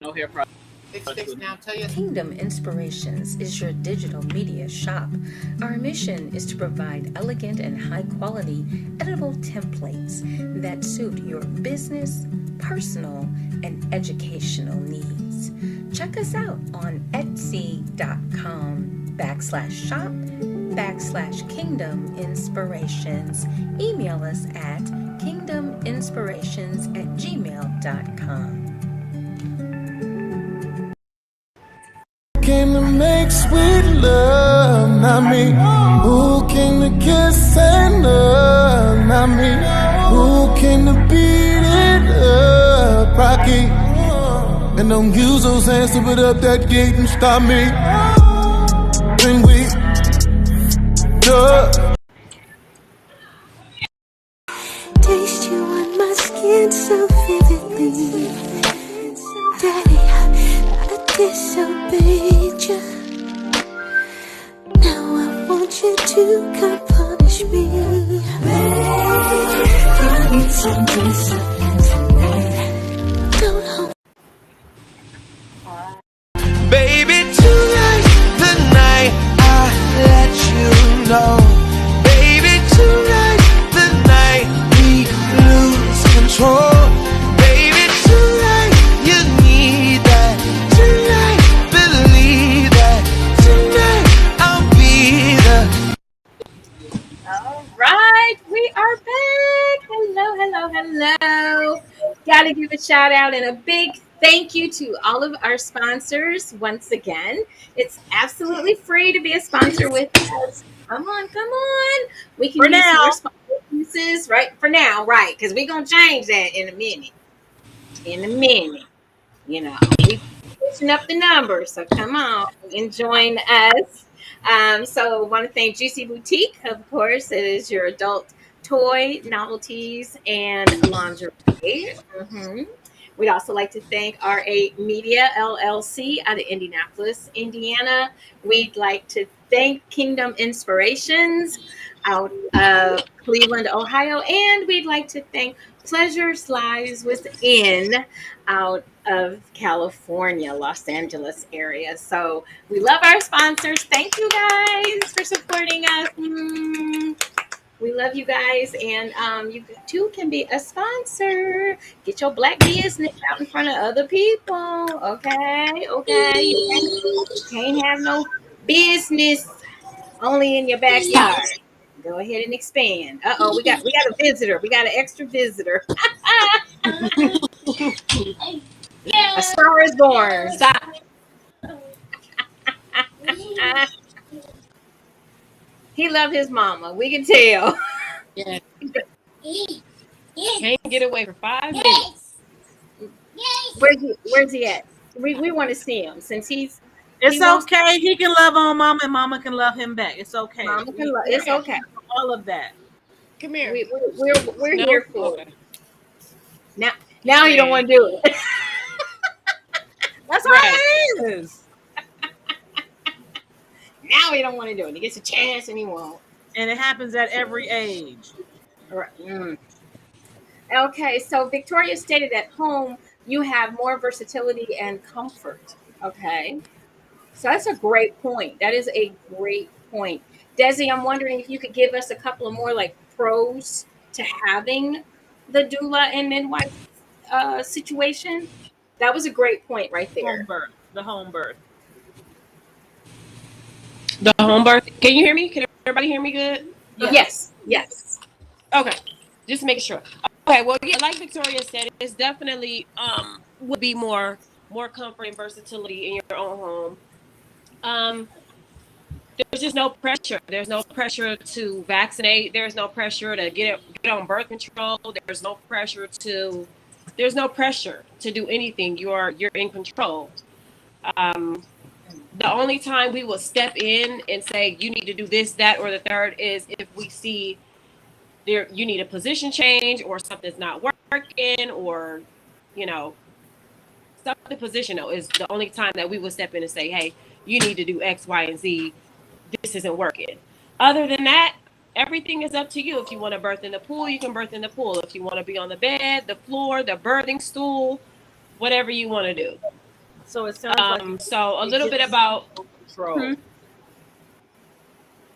No hair product. Now tell you. Kingdom Inspirations is your digital media shop. Our mission is to provide elegant and high-quality editable templates that suit your business, personal, and educational needs. Check us out on etsy.com/shop/Kingdom Inspirations. Email us at kingdominspirations@gmail.com. Came to make sweet love, not me. Who came to kiss and love, not me. Who came to beat it up, Rocky. And don't use those hands to put up that gate and stop me. When we taste you on my skin so vividly, Daddy, I disobeyed you. Now I want you to come punish me. I need some discipline tonight. Don't hold. baby, tonight, the night I let you know. Baby, tonight, the night we lose control. Baby, tonight, you need that. Tonight, believe that. Tonight, I'll be the. All right, we are back. Hello. Gotta give a shout out and a big thank you to all of our sponsors once again. It's absolutely free to be a sponsor with us. Come on. We can For use now. your sponsors, right? For now, right? Because we're gonna change that in a minute. You know, we pushing up the numbers, so come on and join us. So I want to thank Juicy Boutique, of course. It is your adult toy, novelties, and lingerie. We'd also like to thank RA Media LLC out of Indianapolis, Indiana. We'd like to thank Kingdom Inspirations out of Cleveland, Ohio. And we'd like to thank Pleasures Lies Within out of California, Los Angeles area. So we love our sponsors. Thank you guys for supporting us. We love you guys, and you too can be a sponsor. Get your black business out in front of other people. Okay, okay. You can't have no business only in your backyard. Go ahead and expand. We got a visitor. We got an extra visitor. A star is born. Stop. He loved his mama. We can tell. Yeah. Can't get away for 5 minutes. Where's he at? We want to see him since he's. It's okay. He can love on mama, and mama can love him back. It's okay. Mama can love. It's okay. All of that. Come here. We're No? here for Okay. it. Now you don't want to do it. That's Right. what it is. Now he don't want to do it. He gets a chance and he won't. And it happens at every age. Right. Okay, so Victoria stated at home you have more versatility and comfort. Okay, so that's a great point. That is a great point. Desi, I'm wondering if you could give us a couple of more like pros to having the doula and midwife situation. That was a great point right there. Home birth. The home birth. The home birth. Can you hear me? Can everybody hear me good? Yes. Okay. Just making sure. Okay. Well, yeah, like Victoria said, it's definitely would be more comfort and versatility in your own home. There's just no pressure. There's no pressure to vaccinate. There's no pressure to get on birth control. There's no pressure to do anything. You're in control. The only time we will step in and say you need to do this, that, or the third is if we see you need a position change or something's not working, or something positional is the only time that we will step in and say, hey, you need to do X, Y, and Z. This isn't working. Other than that, everything is up to you. If you want to birth in the pool, you can birth in the pool. If you want to be on the bed, the floor, the birthing stool, whatever you want to do. So it sounds like so a little bit about control. Mm-hmm.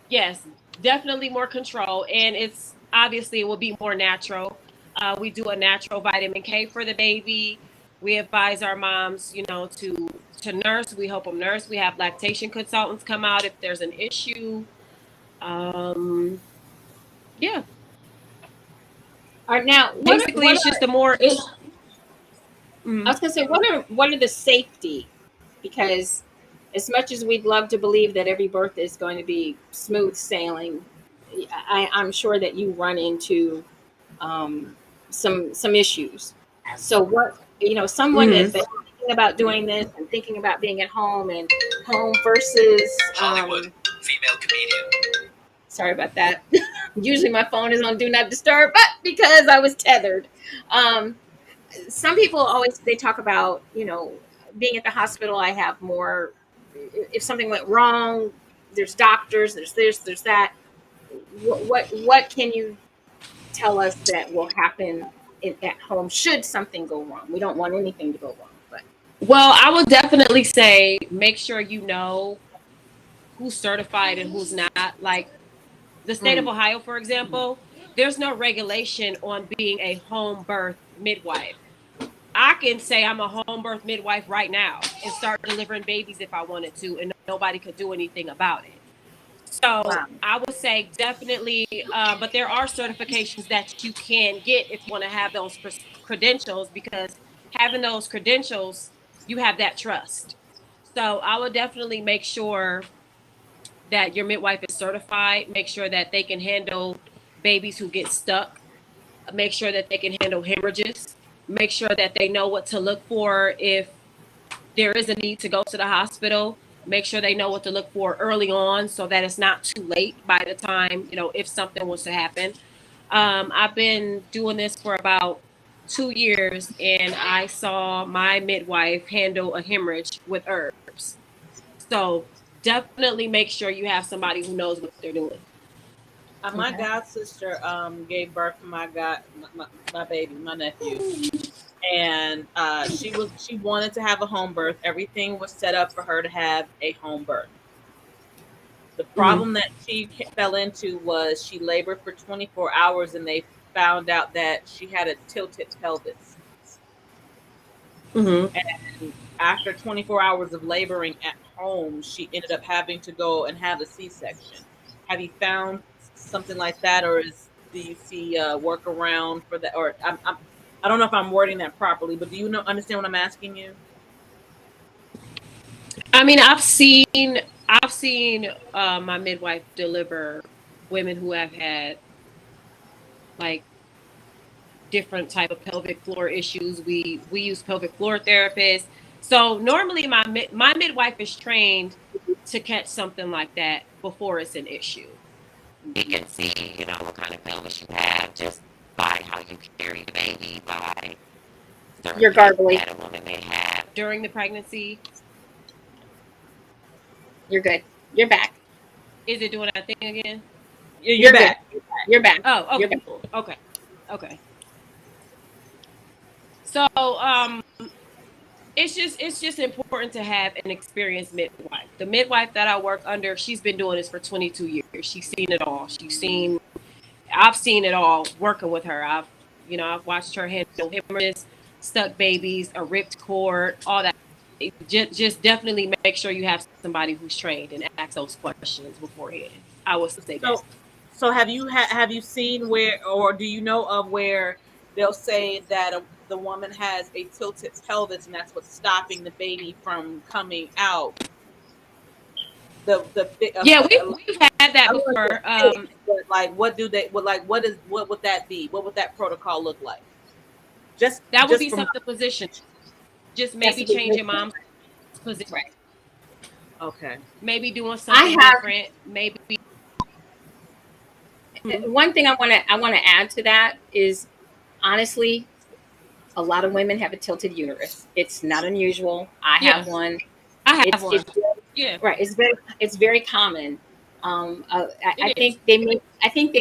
Yes, definitely more control, and it's obviously it will be more natural. We do a natural vitamin K for the baby. We advise our moms, to nurse. We help them nurse. We have lactation consultants come out if there's an issue. Yeah. All right, now Basically, it's just I was gonna say, what are the safety? Because as much as we'd love to believe that every birth is going to be smooth sailing, I'm sure that you run into some issues. So what someone that's been thinking about doing this and thinking about being at home and home versus Hollywood female comedian. Sorry about that. Usually my phone is on do not disturb, but because I was tethered. Some people they talk about, being at the hospital, I have more, if something went wrong, there's doctors, there's this, there's that. What can you tell us that will happen at home should something go wrong? We don't want anything to go wrong. But Well, I would definitely say make sure you know who's certified and who's not. Like the state of Ohio, for example, there's no regulation on being a home birth midwife. I can say I'm a home birth midwife right now and start delivering babies if I wanted to, and nobody could do anything about it. So I would say definitely, but there are certifications that you can get if you want to have those credentials, because having those credentials, you have that trust. So I would definitely make sure that your midwife is certified, make sure that they can handle babies who get stuck, make sure that they can handle hemorrhages, make sure that they know what to look for if there is a need to go to the hospital, make sure they know what to look for early on so that it's not too late by the time, if something was to happen. I've been doing this for about 2 years, and I saw my midwife handle a hemorrhage with herbs. So definitely make sure you have somebody who knows what they're doing. My god sister gave birth to my baby, my nephew, and she wanted to have a home birth. Everything was set up for her to have a home birth. The problem that she fell into was she labored for 24 hours, and they found out that she had a tilted pelvis. Mm-hmm. And after 24 hours of laboring at home, she ended up having to go and have a C-section. Have you found something like that, or do you see a workaround for that? Or I don't know if I'm wording that properly, but do you understand what I'm asking you? I mean, I've seen my midwife deliver women who have had like different type of pelvic floor issues. We use pelvic floor therapists. So normally my midwife is trained to catch something like that before it's an issue. You can see, what kind of pelvis you have just by how you carry the baby, by You're garbly. that a woman may have during the pregnancy. You're good. You're back. Is it doing that thing again? You're back. You're back. Oh, okay. You're back. Okay. So, it's just important to have an experienced midwife. The midwife that I work under, she's been doing this for 22 years. She's seen it all. I've seen it all working with her. I've watched her handle hemorrhages, stuck babies, a ripped cord, all that. Just definitely make sure you have somebody who's trained and ask those questions beforehand. I would say that. So have you seen where, or do you know of where they'll say that the woman has a tilted pelvis and that's what's stopping the baby from coming out? Yeah, we've had that before. What would that be? What would that protocol look like? That would be something position. Just maybe changing mom's position. Right. Okay. Maybe doing something different. Maybe. One thing I want to add to that is, honestly, a lot of women have a tilted uterus. It's not unusual. I have one. I have one. Yeah. Right. It's very common. I think they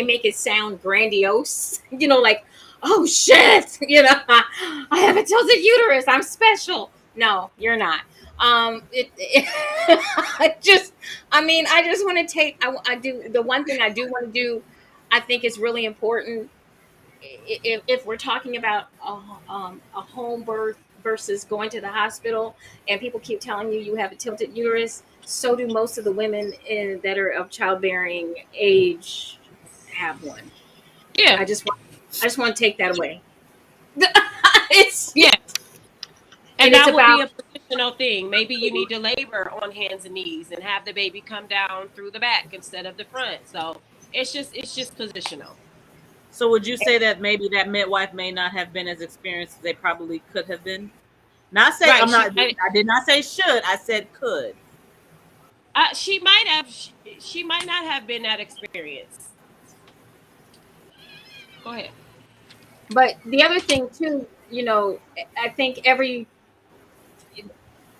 make it sound grandiose. Like, oh shit, I have a tilted uterus. I'm special. No, you're not. I just want to take. I do the one thing I do want to do. I think is really important. If we're talking about a home birth versus going to the hospital, and people keep telling you have a tilted uterus, so do most of the women that are of childbearing age have one. Yeah, I just want to take that away. And that would be a positional thing. Maybe you need to labor on hands and knees and have the baby come down through the back instead of the front. So it's just positional. So would you say that maybe that midwife may not have been as experienced as they probably could have been? Not say right, I did not say should. I said could. She might not have been that experienced. Go ahead. But the other thing too, I think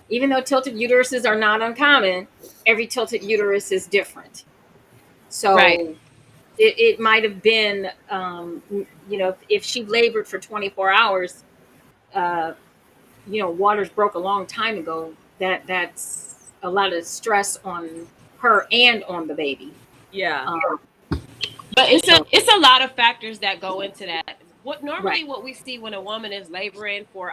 even though tilted uteruses are not uncommon, every tilted uterus is different. So right. It might have been, if she labored for 24 hours, waters broke a long time ago. That's a lot of stress on her and on the baby. Yeah. But it's a lot of factors that go into that. What we see when a woman is laboring for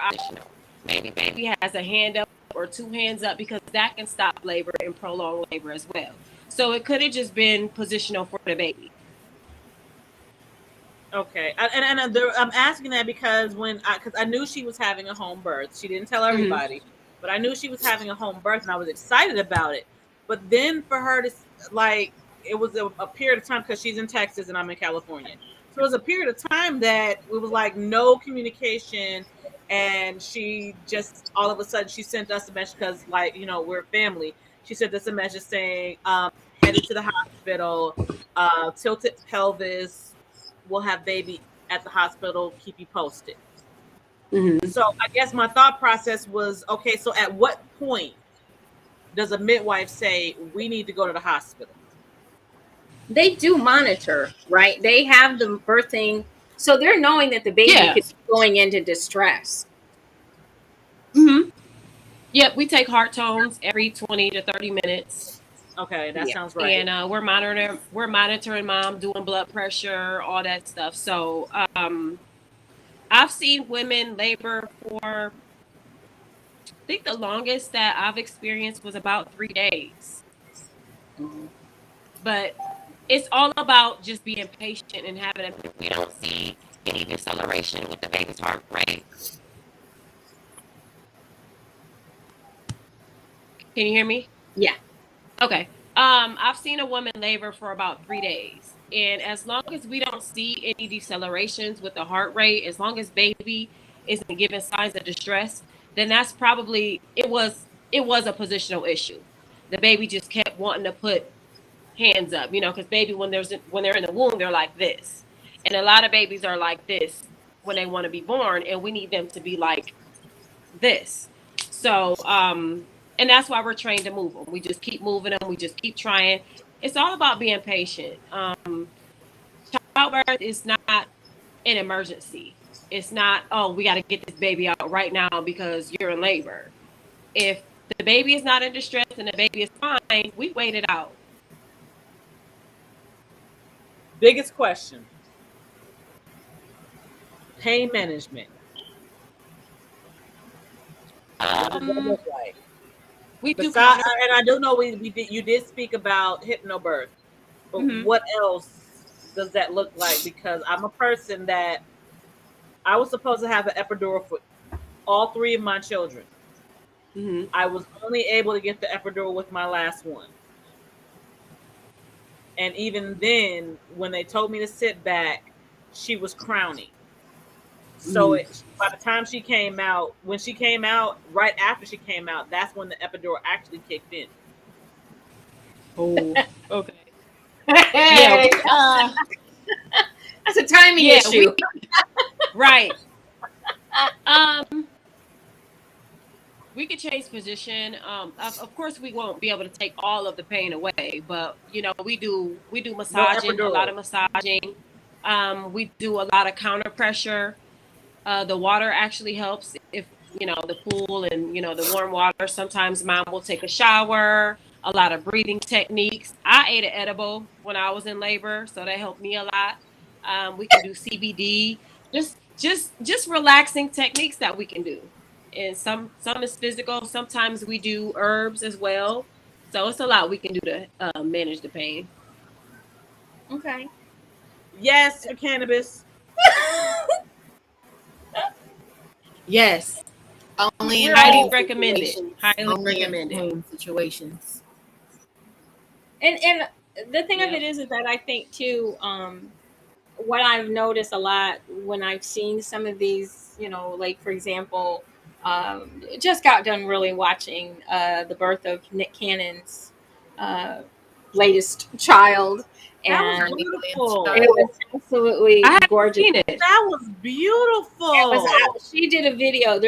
maybe baby has a hand up or two hands up, because that can stop labor and prolong labor as well. So it could have just been positional for the baby. Okay, and I'm asking that because because I knew she was having a home birth. She didn't tell everybody, but I knew she was having a home birth, and I was excited about it. But then for her to it was a period of time, because she's in Texas and I'm in California. So it was a period of time that it was like no communication, and she just all of a sudden she sent us a message because we're family. She sent us a message saying headed to the hospital, tilted pelvis. We'll have baby at the hospital. Keep you posted. Mm-hmm. So I guess my thought process was, okay, so at what point does a midwife say we need to go to the hospital? They do monitor, right? They have the birthing, so they're knowing that the baby could be going into distress. Mm-hmm. Yep, we take heart tones every 20 to 30 minutes. Okay, that sounds right. And we're monitoring mom, doing blood pressure, all that stuff. So I've seen women labor for, I think the longest that I've experienced was about 3 days. Mm-hmm. But it's all about just being patient and having a. We don't see any deceleration with the baby's heart rate. Can you hear me? Yeah. Okay. I've seen a woman labor for about 3 days. And as long as we don't see any decelerations with the heart rate, as long as baby isn't giving signs of distress, then that's probably it was a positional issue. The baby just kept wanting to put hands up, because baby when they're in the womb, they're like this. And a lot of babies are like this when they want to be born, and we need them to be like this. So and that's why we're trained to move them. We just keep moving them. We just keep trying. It's all about being patient. Childbirth is not an emergency. It's not, oh, we got to get this baby out right now because you're in labor. If the baby is not in distress and the baby is fine, we wait it out. Biggest question. Pain management. What does that look like? We do, and I do know you did speak about hypnobirth, but what else does that look like? Because I'm a person that I was supposed to have an epidural for all 3 of my children. I was only able to get the epidural with my last one. And even then, when they told me to sit back, she was crowning. So by the time she came out, right after she came out, that's when the epidural actually kicked in. Oh, okay. Yeah, that's a timing issue. Right. We could change position. Of course, we won't be able to take all of the pain away, but we do massaging, a lot of massaging. We do a lot of counter pressure. The water actually helps if the pool and the warm water. Sometimes mom will take a shower. A lot of breathing techniques. I ate an edible when I was in labor, so that helped me a lot. We can do CBD. Just relaxing techniques that we can do. And some is physical. Sometimes we do herbs as well. So it's a lot we can do to manage the pain. Okay. Yes, for cannabis. Yes. Only in highly recommended. Highly recommended situations. And the thing of it is that I think too, what I've noticed a lot when I've seen some of these, like for example, just got done really watching the birth of Nick Cannon's latest child. And that was beautiful. It was absolutely gorgeous. That was beautiful. She did a video.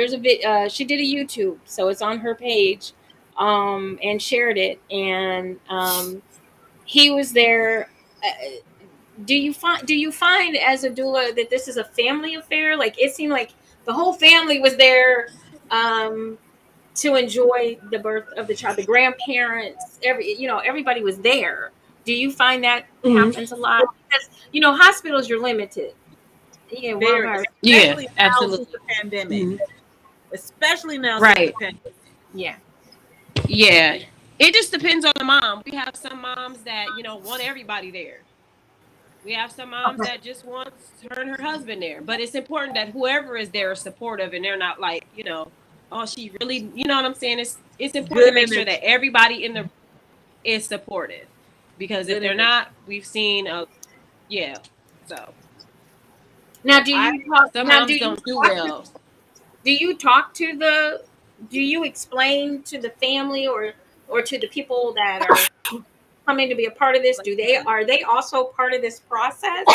She did a YouTube, so it's on her page, and shared it. And he was there. Do you find as a doula that this is a family affair? Like it seemed like the whole family was there to enjoy the birth of the child. The grandparents, everybody was there. Do you find that happens a lot? Because hospitals, you're limited. Yeah, absolutely. Since the pandemic, especially now. Right. Since the pandemic. Yeah. Yeah. It just depends on the mom. We have some moms that want everybody there. We have some moms that just want her and her husband there. But it's important that whoever is there is supportive, and they're not like oh, she really, you know what I'm saying? It's important to make sure that everybody in the is supportive. Because if they're not, we've seen, so. Now, do you talk? Some now, moms don't do well. Do you explain to the family or to the people that are coming to be a part of this? Are they also part of this process?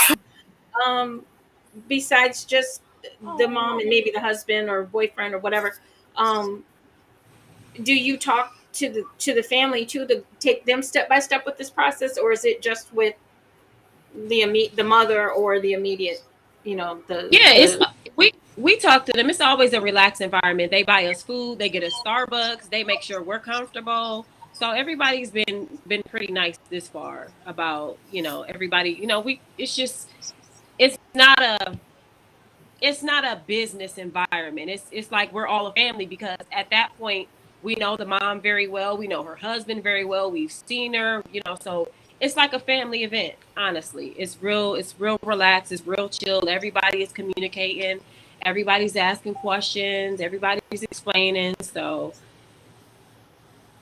Besides just the mom and maybe the husband or boyfriend or whatever, do you talk to the family too, to take them step by step with this process, or is it just with the mother or the immediate, it's we talk to them. It's always a relaxed environment. They buy us food, they get us Starbucks, they make sure we're comfortable. So everybody's been pretty nice this far about, everybody, it's not a business environment. It's like we're all a family, because at that point we know the mom very well, we know her husband very well, we've seen her, so it's like a family event. Honestly, it's real relaxed, it's real chilled. Everybody is communicating, everybody's asking questions, everybody's explaining. So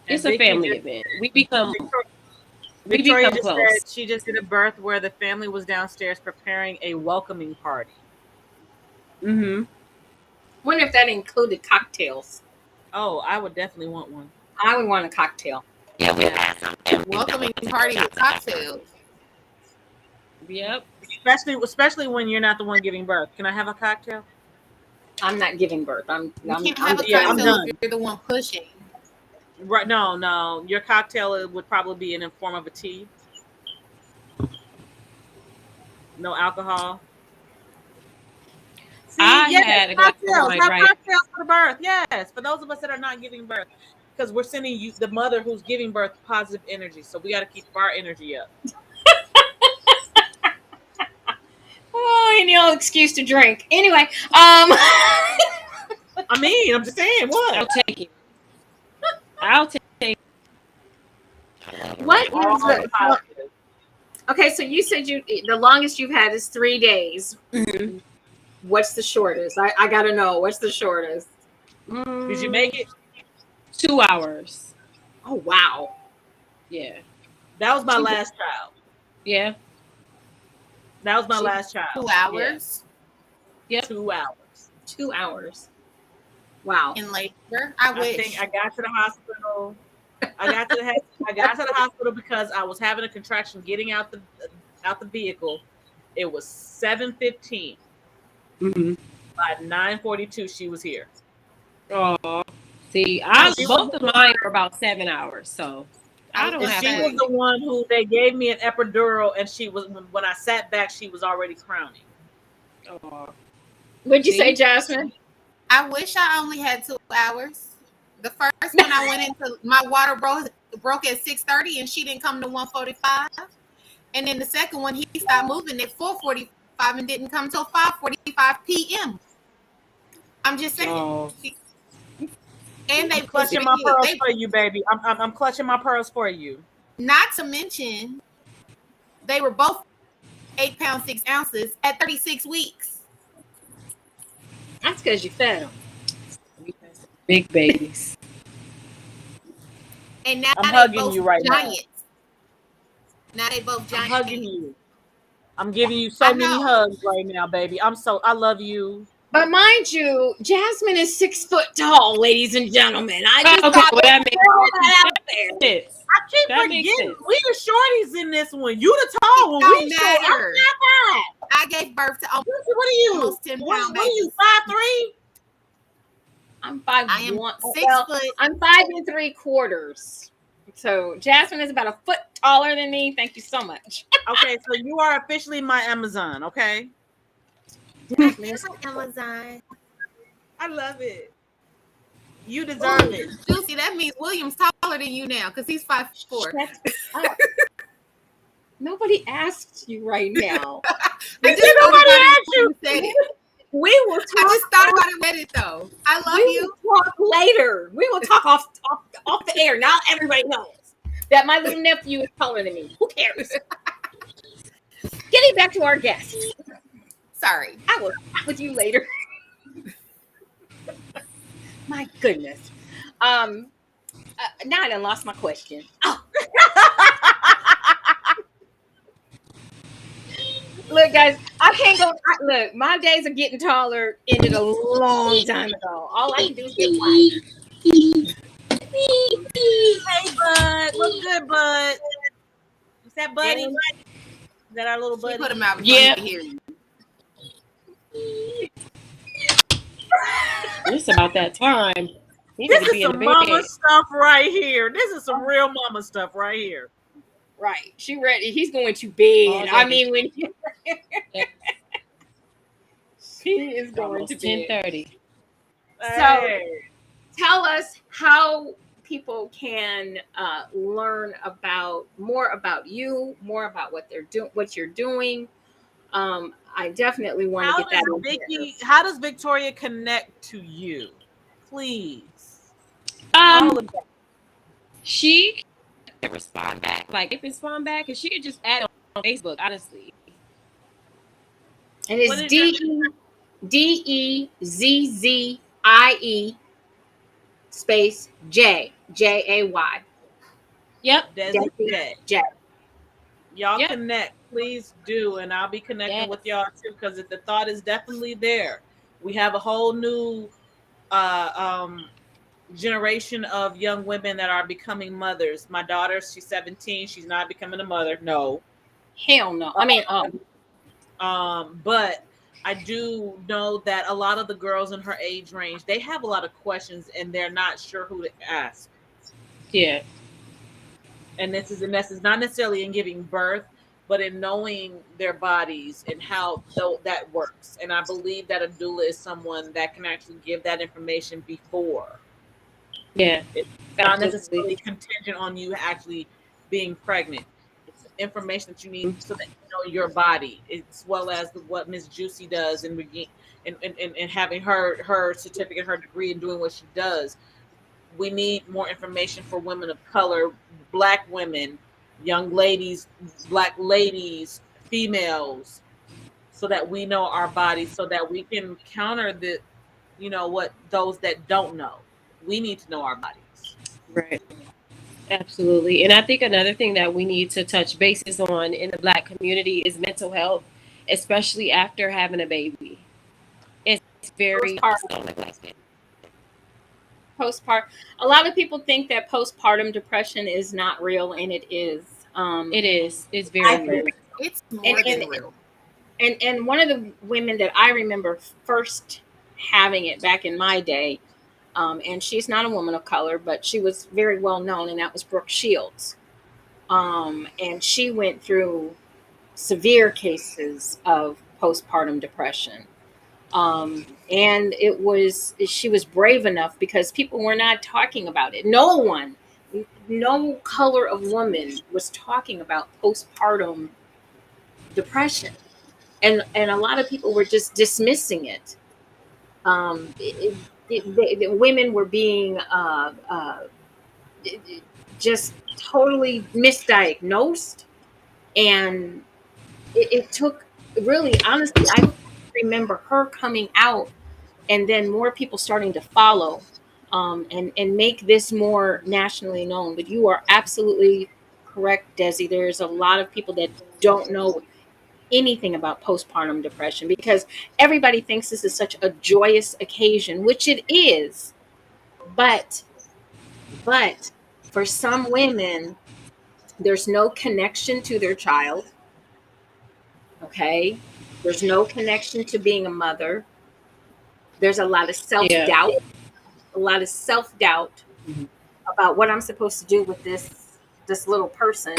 it's a family event. We become Victoria close. Said she just did a birth where the family was downstairs preparing a welcoming party. Wonder if that included cocktails. Oh, I would definitely want one. I would want a cocktail. Yeah, we have some welcoming party with cocktails. Yep. Especially when you're not the one giving birth. Can I have a cocktail? I'm not giving birth. You can't have a cocktail if you're the one pushing. Right? No. Your cocktail would probably be in the form of a tea. No alcohol. See, had a glass of wine, right? Cocktails for the birth. Yes, for those of us that are not giving birth, because we're sending you, the mother who's giving birth, positive energy. So we got to keep our energy up. Oh, any old excuse to drink. Anyway, I mean, I'm just saying, what? I'll take it. I'll take it. What is the... Okay, so you said the longest you've had is 3 days. Mm-hmm. What's the shortest? I gotta know. What's the shortest? Did you make it? 2 hours. Oh, wow. Yeah. That was my last child. Yeah. That was my last child. 2 hours? Yeah. 2 hours. 2 hours. Wow. In labor? I wish. think I got to the hospital. I got to the hospital because I was having a contraction getting out the vehicle. It was 7:15. Mm-hmm. By 9:42, she was here. Oh, see, both of mine are about 7 hours, so I don't have. She was the one who they gave me an epidural, and she was, when I sat back, she was already crowning. Oh. What'd you say, Jasmine? I wish I only had 2 hours. The first one I went into, my water broke at 6:30, and she didn't come to 1:45. And then the second one, he stopped moving at 4:45 and didn't come till 5:45 p.m. I'm just saying. Oh. And they clutching my pearls for you, baby. I'm clutching my pearls for you. Not to mention, they were both 8 pounds 6 ounces at 36 weeks. That's because you fed them. Big babies. And now I'm they hugging both you right giants. Now they both giants. I'm hugging you. I'm giving you so many hugs right now, baby. I love you. But mind you, Jasmine is 6 foot tall, ladies and gentlemen. I just thought that out there. I keep forgetting we the shorties in this one. You the tall one. We short. I'm not that. I gave birth to almost, what are you? Almost 10 pounds. What are you, 5'3"? I'm 5'1". I am 6 foot. I'm 5 3/4. So Jasmine is about a foot taller than me. Thank you so much. Okay, so you are officially my Amazon, okay? Amazon. I love it. You deserve it. Juicy, that means William's taller than you now because he's 5'4". Nobody asked you right now. Nobody asked you. We will talk. I just thought about it with it though. I love you. Will talk later. We will talk off the air. Now everybody knows that my little nephew is taller than me. Who cares? Getting back to our guest. Sorry. I will talk with you later. My goodness. Now I done lost my question. Oh. Look, guys, I can't go. Look, my days of getting taller ended a long time ago. All I can do is get wide. Hey, bud. What's good, bud? Is that buddy? Is that our little buddy? Put him out. Yeah. Hear you. It's about that time. He This need to is be in some the mama bed. stuff right here. This is some real mama stuff right here. Right. She ready. He's going to bed. I mean, when she is going to Almost bed. 10:30. So tell us how people can learn about more about you, more about what they're doing, what you're doing. I definitely want to get that in here. How does Victoria connect to you? Please. Um, All of that. she Can respond back. like respond back, and she could just add on Facebook. Honestly, And it's DEZZIE space JAY. yep, Desi J. J. Y'all Yep. connect, please do, and I'll be connecting with y'all too, because the thought is definitely there. We have a whole new generation of young women that are becoming mothers. My daughter, she's 17. She's not becoming a mother. No. Hell no. I mean, but I do know that a lot of the girls in her age range, they have a lot of questions and they're not sure who to ask. Yeah. And this is not necessarily in giving birth, but in knowing their bodies and how that works. And I believe that a doula is someone that can actually give that information before. Yeah. It's not necessarily contingent on you actually being pregnant. It's information that you need so that you know your body, as well as what Miss Juicy does and having her certificate, her degree, and doing what she does. We need more information for women of color, Black women, young ladies, Black ladies, females, so that we know our bodies, so that we can counter what those that don't know. We need to know our bodies. Right. Absolutely. And I think another thing that we need to touch bases on in the Black community is mental health, especially after having a baby. It's very postpartum. A lot of people think that postpartum depression is not real, and it is. It is. It's very real. It's more than real. And one of the women that I remember first having it back in my day, and she's not a woman of color, but she was very well known, and that was Brooke Shields. And she went through severe cases of postpartum depression. And she was brave enough because people were not talking about it. No color of woman was talking about postpartum depression. And a lot of people were just dismissing it. The women were being just totally misdiagnosed, and it took, really, honestly, I remember her coming out, and then more people starting to follow, and make this more nationally known. But you are absolutely correct, Desi. There's a lot of people that don't know anything about postpartum depression because everybody thinks this is such a joyous occasion, which it is. But for some women, there's no connection to their child. Okay. There's no connection to being a mother. There's a lot of self-doubt, about what I'm supposed to do with this little person.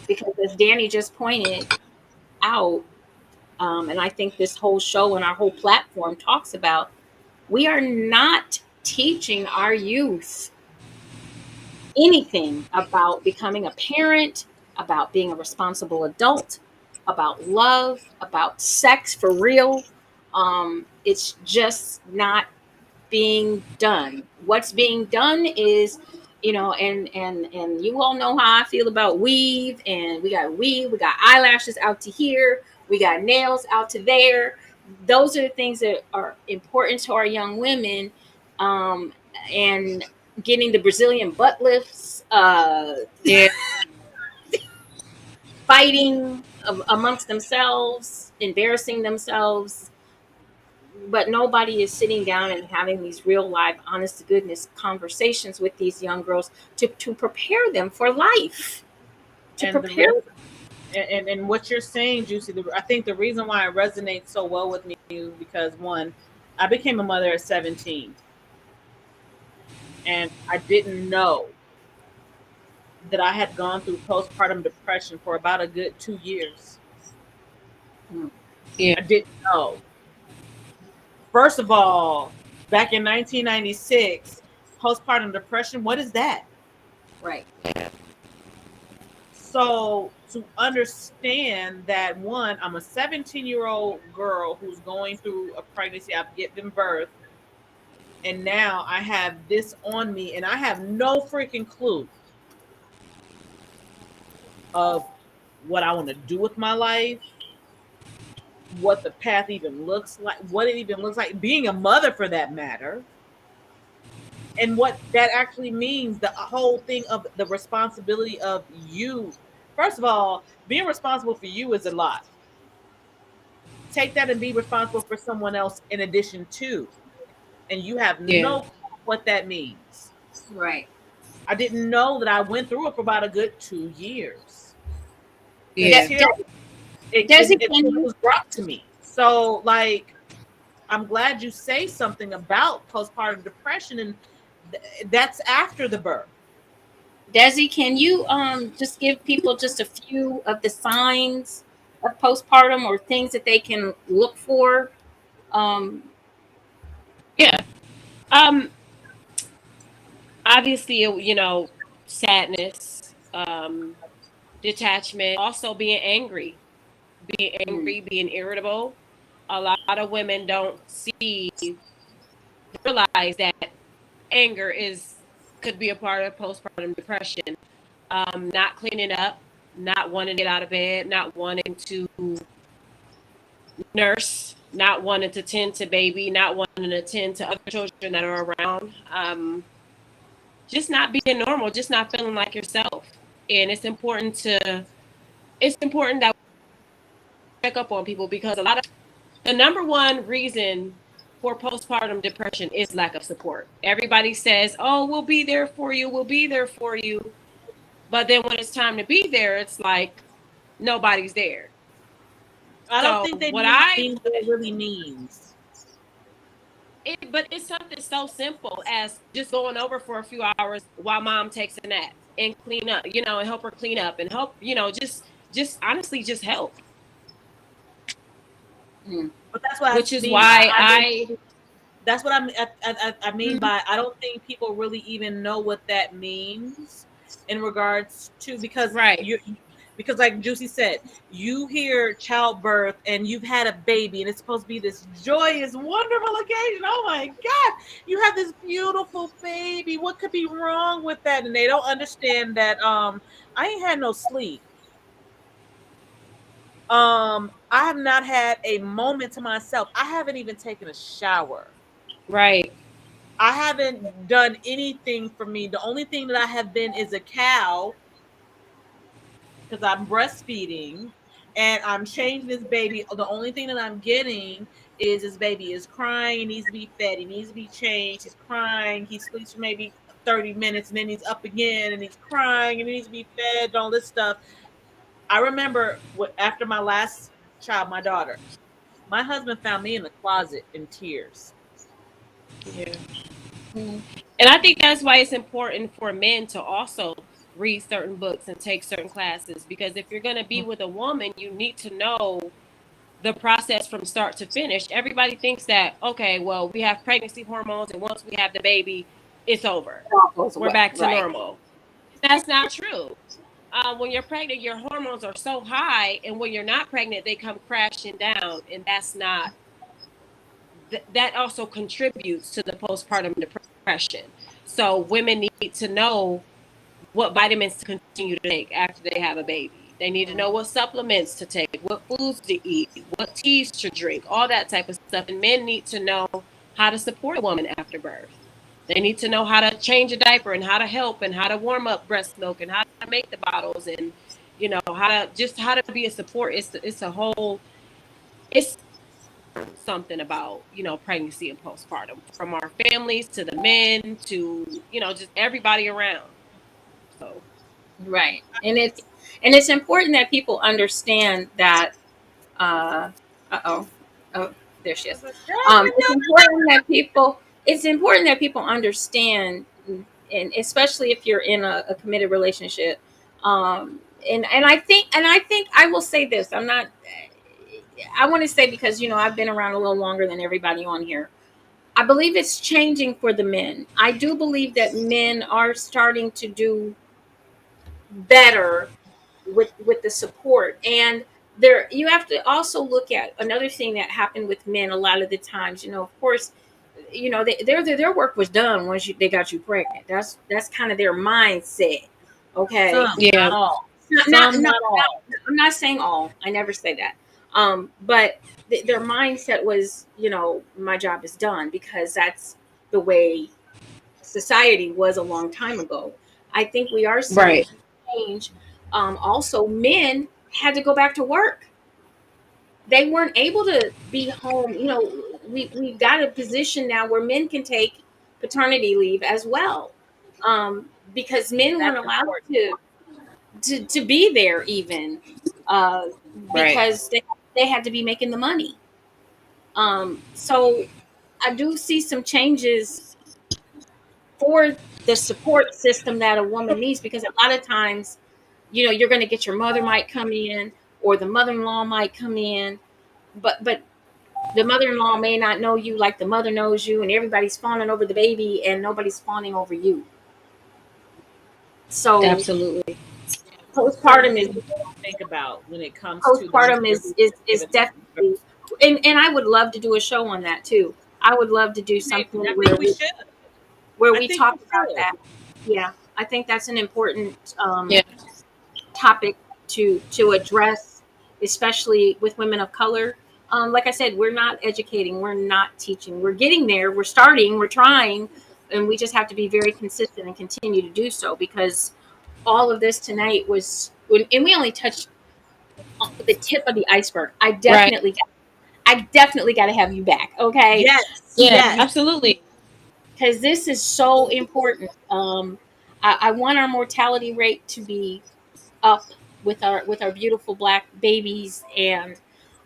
Because as Danny just pointed out, and I think this whole show and our whole platform talks about, we are not teaching our youth anything about becoming a parent, about being a responsible adult, about love, about sex for real. It's just not being done. What's being done is, and you all know how I feel about weave, and we got eyelashes out to here, we got nails out to there. Those are the things that are important to our young women, and getting the Brazilian butt lifts, fighting amongst themselves, embarrassing themselves. But nobody is sitting down and having these real live, honest to goodness conversations with these young girls to prepare them for life. And what you're saying, Juicy, I think the reason why it resonates so well with me is because, one, I became a mother at 17. and I didn't know that I had gone through postpartum depression for about a good 2 years. Yeah. I didn't know. First of all, back in 1996, postpartum depression, what is that? Right. So to understand that, one, I'm a 17-year-old girl who's going through a pregnancy, I've given birth, and now I have this on me, and I have no freaking clue of what I want to do with my life, what the path even looks like, what it even looks like, being a mother for that matter, and what that actually means. The whole thing of the responsibility of you. First of all, being responsible for you is a lot. Take that and be responsible for someone else in addition to, and you have Yeah. no clue what that means. Right. I didn't know that I went through it for about a good 2 years Yeah. until Desi, it can you? was brought to me. So, like, I'm glad you say something about postpartum depression, and that's after the birth. Desi, can you just give people just a few of the signs of postpartum or things that they can look for? Um, Yeah. Obviously, sadness, detachment, also being irritable. A lot of women don't realize that anger could be a part of postpartum depression. Not cleaning up, not wanting to get out of bed, not wanting to nurse, not wanting to tend to baby, not wanting to tend to other children that are around. Just not being normal, just not feeling like yourself. And it's important that we check up on people, because the number one reason for postpartum depression is lack of support. Everybody says, "Oh, we'll be there for you. We'll be there for you." But then when it's time to be there, it's like nobody's there. I don't So think they what mean what it really means. but it's something so simple as just going over for a few hours while mom takes a nap and clean up, and help her clean up and help, just honestly just help. But that's what Which I is mean by why that's what I mean by I don't think people really even know what that means in regards to, because right. because like Juicy said, you hear childbirth and you've had a baby and it's supposed to be this joyous, wonderful occasion. Oh my God, you have this beautiful baby. What could be wrong with that? And they don't understand that I ain't had no sleep. I have not had a moment to myself. I haven't even taken a shower. Right. I haven't done anything for me. The only thing that I have been is a cow, because I'm breastfeeding and I'm changing this baby. The only thing that I'm getting is this baby is crying. He needs to be fed. He needs to be changed. He's crying. He sleeps for maybe 30 minutes and then he's up again and he's crying and he needs to be fed and all this stuff. I remember after my last child, my daughter, my husband found me in the closet in tears. Yeah. And I think that's why it's important for men to also read certain books and take certain classes, because if you're going to be with a woman, you need to know the process from start to finish. Everybody thinks that, okay, well, we have pregnancy hormones and once we have the baby, it's over. We're back to normal. That's not true. When you're pregnant, your hormones are so high, and when you're not pregnant, they come crashing down, and that's not. That also contributes to the postpartum depression. So women need to know what vitamins to continue to take after they have a baby. They need to know what supplements to take, what foods to eat, what teas to drink, all that type of stuff. And men need to know how to support a woman after birth. They need to know how to change a diaper and how to help and how to warm up breast milk and how to make the bottles and how to be a support. It's a whole it's something about pregnancy and postpartum, from our families to the men to just everybody around. So right. And it's important that people understand that oh, there she is. It's important that people understand and especially if you're in a committed relationship. And I think I will say this. I want to say, because I've been around a little longer than everybody on here. I believe it's changing for the men. I do believe that men are starting to do better with the support. And there, you have to also look at another thing that happened with men a lot of the times. Of course, their work was done once they got you pregnant. That's kind of their mindset. Okay. Some, Yeah. not all. Not, Some, not, not all. I'm not saying all. I never say that. But their mindset was, my job is done, because that's the way society was a long time ago. I think we are seeing Right. change. Also, men had to go back to work. They weren't able to be home. We've got a position now where men can take paternity leave as well, because men weren't That's allowed important. to be there even, uh, Right. because they had to be making the money. So I do see some changes for the support system that a woman needs, because a lot of times, you're going to get your mother might come in, or the mother-in-law might come in, but the mother-in-law may not know you like the mother knows you, and everybody's fawning over the baby and nobody's fawning over you. So Absolutely. Certain postpartum is things you don't think about when it comes to the postpartum mother is who's is, is given birth. definitely, and I would love to do a show on that too. I would love to do something I where think we should. I we think talk we about should. that. Yeah, I think that's an important Yeah. topic to address, especially with women of color. Like I said, we're not educating, we're not teaching, we're getting there, we're starting, we're trying, and we just have to be very consistent and continue to do so, because all of this tonight was, and we only touched the tip of the iceberg. Right. I definitely got to have you back, okay? Yes, Yeah. yes. Absolutely. Because this is so important. I want our mortality rate to be up with our beautiful black babies, and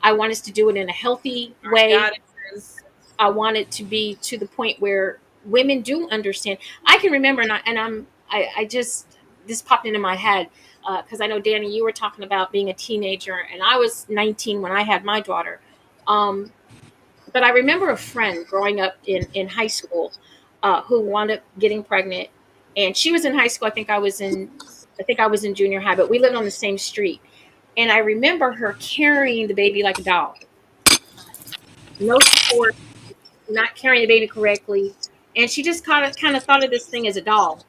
I want us to do it in a healthy Our way. goddesses. I want it to be to the point where women do understand. I can remember, I just, this popped into my head, because I know, Danny, you were talking about being a teenager, and I was 19 when I had my daughter. Um, but I remember a friend growing up in high school, who wound up getting pregnant, and she was in high school. I think I was in junior high, but we lived on the same street. And I remember her carrying the baby like a doll, no support, not carrying the baby correctly, and she just kind of thought of this thing as a doll,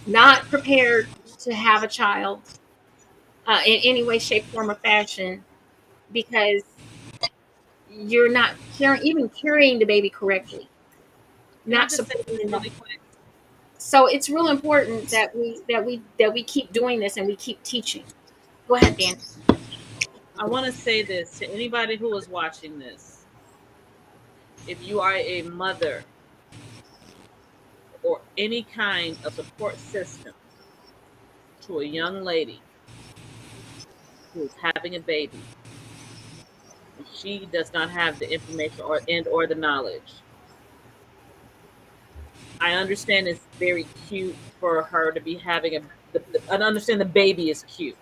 not prepared to have a child, in any way, shape, form, or fashion, because you're not carrying the baby correctly, Can I not just say supporting this the. really quick? So it's real important that we keep doing this, and we keep teaching. Go ahead, Dan. I want to say this to anybody who is watching this. If you are a mother or any kind of support system to a young lady who is having a baby, and she does not have the information or the knowledge, I understand it's very cute for her to be having I understand the baby is cute.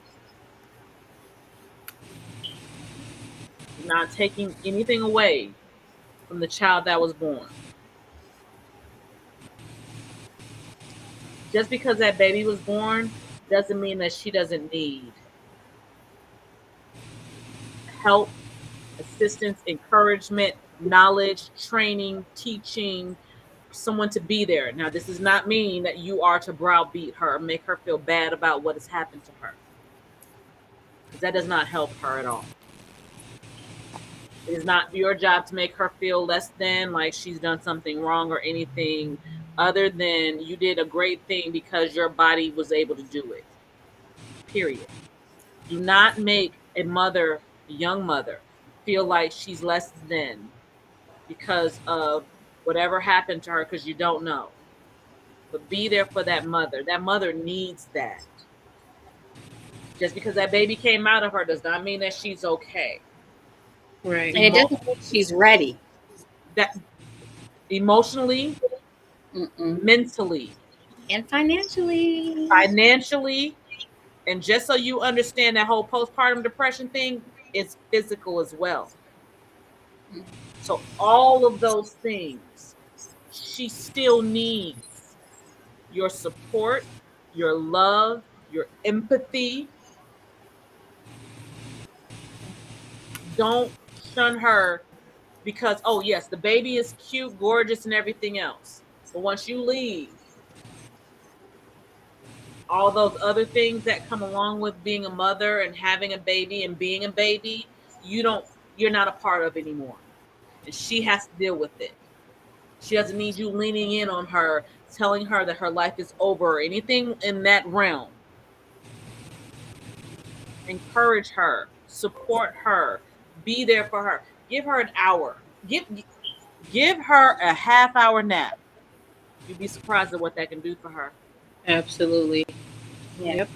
Not taking anything away from the child that was born. Just because that baby was born doesn't mean that she doesn't need help, assistance, encouragement, knowledge, training, teaching, someone to be there. Now, this does not mean that you are to browbeat her, make her feel bad about what has happened to her, because that does not help her at all. It is not your job to make her feel less than, like she's done something wrong or anything, other than you did a great thing because your body was able to do it. Period. Do not make a young mother, feel like she's less than because of whatever happened to her, because you don't know. But be there for that mother. That mother needs that. Just because that baby came out of her does not mean that she's okay. Right. And it doesn't mean she's ready. That emotionally, mentally, and financially. And just so you understand, that whole postpartum depression thing is physical as well. So all of those things, she still needs your support, your love, your empathy. Don't shun her because, oh yes, the baby is cute, gorgeous, and everything else. But once you leave, all those other things that come along with being a mother and having a baby and being a baby, you're not a part of anymore. And she has to deal with it. She doesn't need you leaning in on her, telling her that her life is over or anything in that realm. Encourage her, support her, be there for her. Give her an hour. Give her a half-hour nap. You'd be surprised at what that can do for her. Absolutely. Yeah. Yep.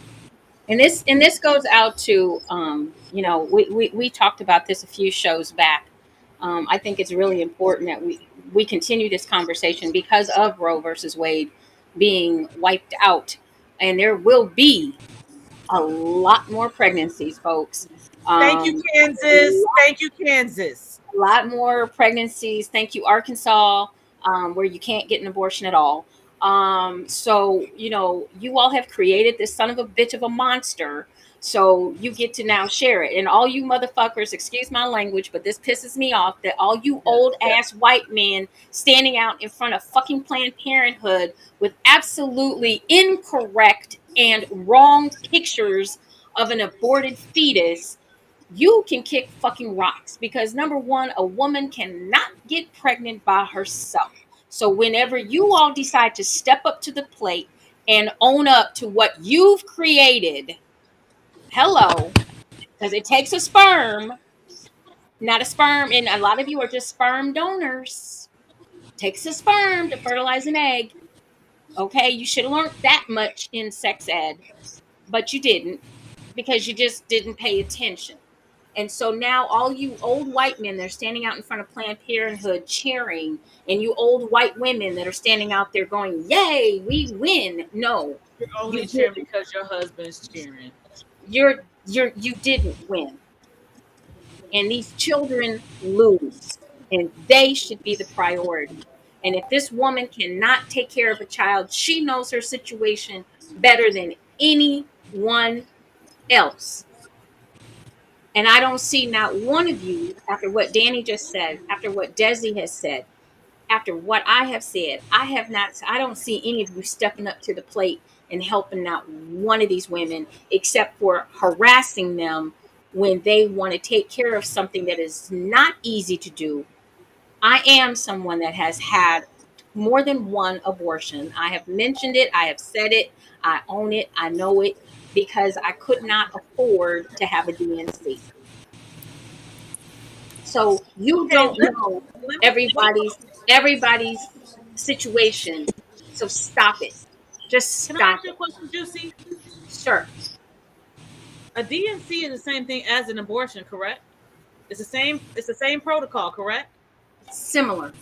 And this goes out to we talked about this a few shows back. I think it's really important that we continue this conversation because of Roe versus Wade being wiped out, and there will be a lot more pregnancies, folks. Thank you, Kansas. Thank you, Kansas. A lot more pregnancies. Thank you, Arkansas, where you can't get an abortion at all. So, you all have created this son of a bitch of a monster. So you get to now share it. And all you motherfuckers, excuse my language, but this pisses me off that all you old ass white men standing out in front of fucking Planned Parenthood with absolutely incorrect and wrong pictures of an aborted fetus, you can kick fucking rocks, because number one, a woman cannot get pregnant by herself. So whenever you all decide to step up to the plate and own up to what you've created, hello, because it takes a sperm, not a sperm, and a lot of you are just sperm donors. Takes a sperm to fertilize an egg. Okay, you should have learned that much in sex ed, but you didn't, because you just didn't pay attention. And so now all you old white men that are standing out in front of Planned Parenthood cheering, and you old white women that are standing out there going, yay, we win. No, You're only cheering because your husband's cheering. You didn't win. And these children lose, and they should be the priority. And if this woman cannot take care of a child, she knows her situation better than anyone else. And I don't see not one of you, after what Danny just said, after what Desi has said, after what I have said, I don't see any of you stepping up to the plate and helping not one of these women, except for harassing them when they want to take care of something that is not easy to do. I am someone that has had more than one abortion. I have mentioned it. I have said it. I own it. I know it, because I could not afford to have a DNC. So you don't know everybody's situation. So stop it. Just Can I stop ask you a it. question, Juicy? Sure. A DNC is the same thing as an abortion, correct? It's the same protocol, correct? Similar.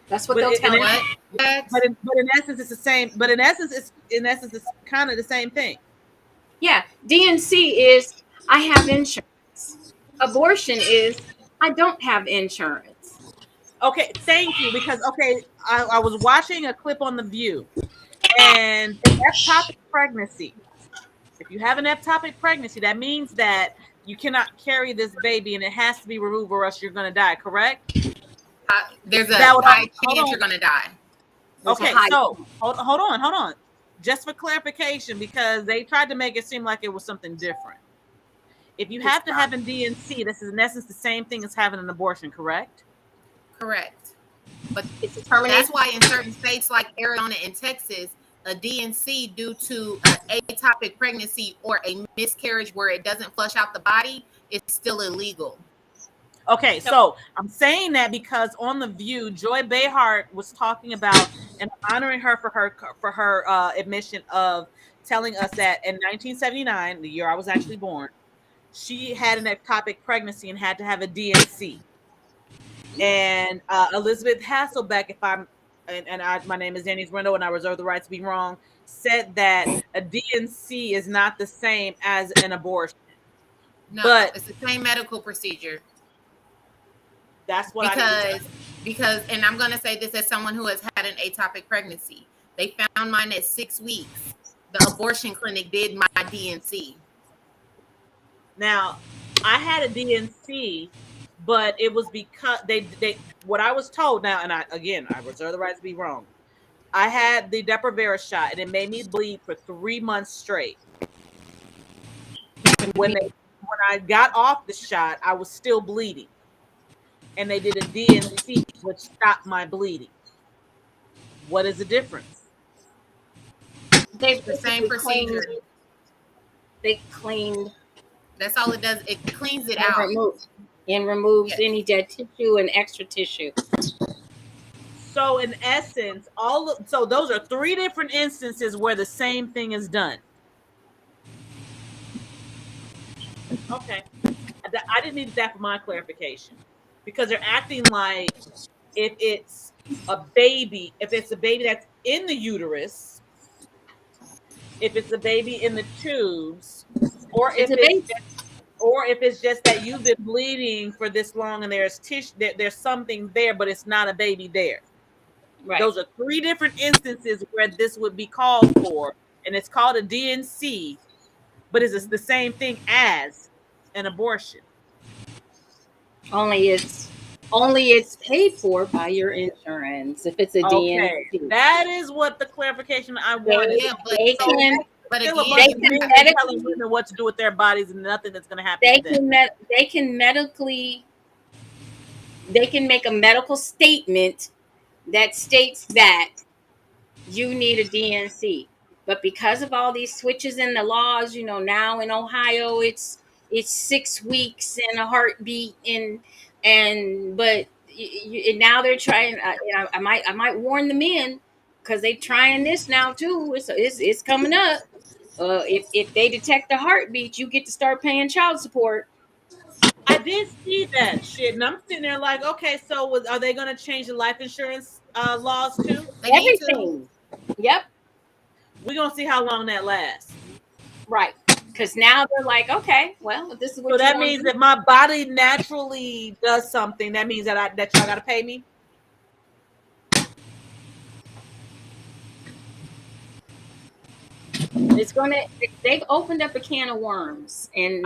That's what they'll tell you. But in essence, it's the same. But in essence, it's kind of the same thing. Yeah. DNC is I have insurance. Abortion is I don't have insurance. Okay, thank you. Because I was watching a clip on The View, and ectopic pregnancy. If you have an ectopic pregnancy, that means that you cannot carry this baby, and it has to be removed, or else you're going to die. Correct? There's a high chance you're going to die. Okay, so hold on. Just for clarification, because they tried to make it seem like it was something different. If you have to have a DNC, this is in essence the same thing as having an abortion, correct? Correct. But it's determined. That's why in certain states like Arizona and Texas, a DNC due to an ectopic pregnancy or a miscarriage where it doesn't flush out the body is still illegal. Okay, so I'm saying that because on The View, Joy Behar was talking about and honoring her for her admission of telling us that in 1979, the year I was actually born, she had an ectopic pregnancy and had to have a DNC. And Elizabeth Hasselbeck, if I'm my name is Denise Brindle, and I reserve the right to be wrong, said that a DNC is not the same as an abortion. No, but it's the same medical procedure. That's what because and I'm going to say this as someone who has had an ectopic pregnancy. They found mine at 6 weeks. The abortion clinic did my DNC. Now, I had a DNC, but it was because they what I was told now, and I reserve the right to be wrong. I had the Depo-Provera shot, and it made me bleed for 3 months straight. When I got off the shot, I was still bleeding, and they did a DNC, which stopped my bleeding. What is the difference? They the same procedure. They cleaned. That's all it does. It cleans it out and removes any dead tissue and extra tissue. So in essence, so those are 3 different instances where the same thing is done. Okay, I didn't need that for my clarification, because they're acting like if it's a baby that's in the uterus, if it's a baby in the tubes, or if it's just that you've been bleeding for this long and there's tissue, there's something there, but it's not a baby there. Right. Those are 3 different instances where this would be called for, and it's called a DNC, but it's the same thing as an abortion. Only it's paid for by your insurance if it's a DNC. That is what the clarification I wanted. Yeah, they can telling women what to do with their bodies, and nothing that's going to happen. They can make a medical statement that states that you need a DNC, but because of all these switches in the laws, now in Ohio it's 6 weeks and a heartbeat, but now they're trying. I might warn the men, because they're trying this now too. It's coming up. If they detect the heartbeat, you get to start paying child support. I did see that shit, and I'm sitting there like, okay, so are they going to change the life insurance laws too? Everything. Yep. We're going to see how long that lasts. Right. Because now they're like, okay, well, if this is what so that means if my body naturally does something, that means that y'all got to pay me? They've opened up a can of worms, and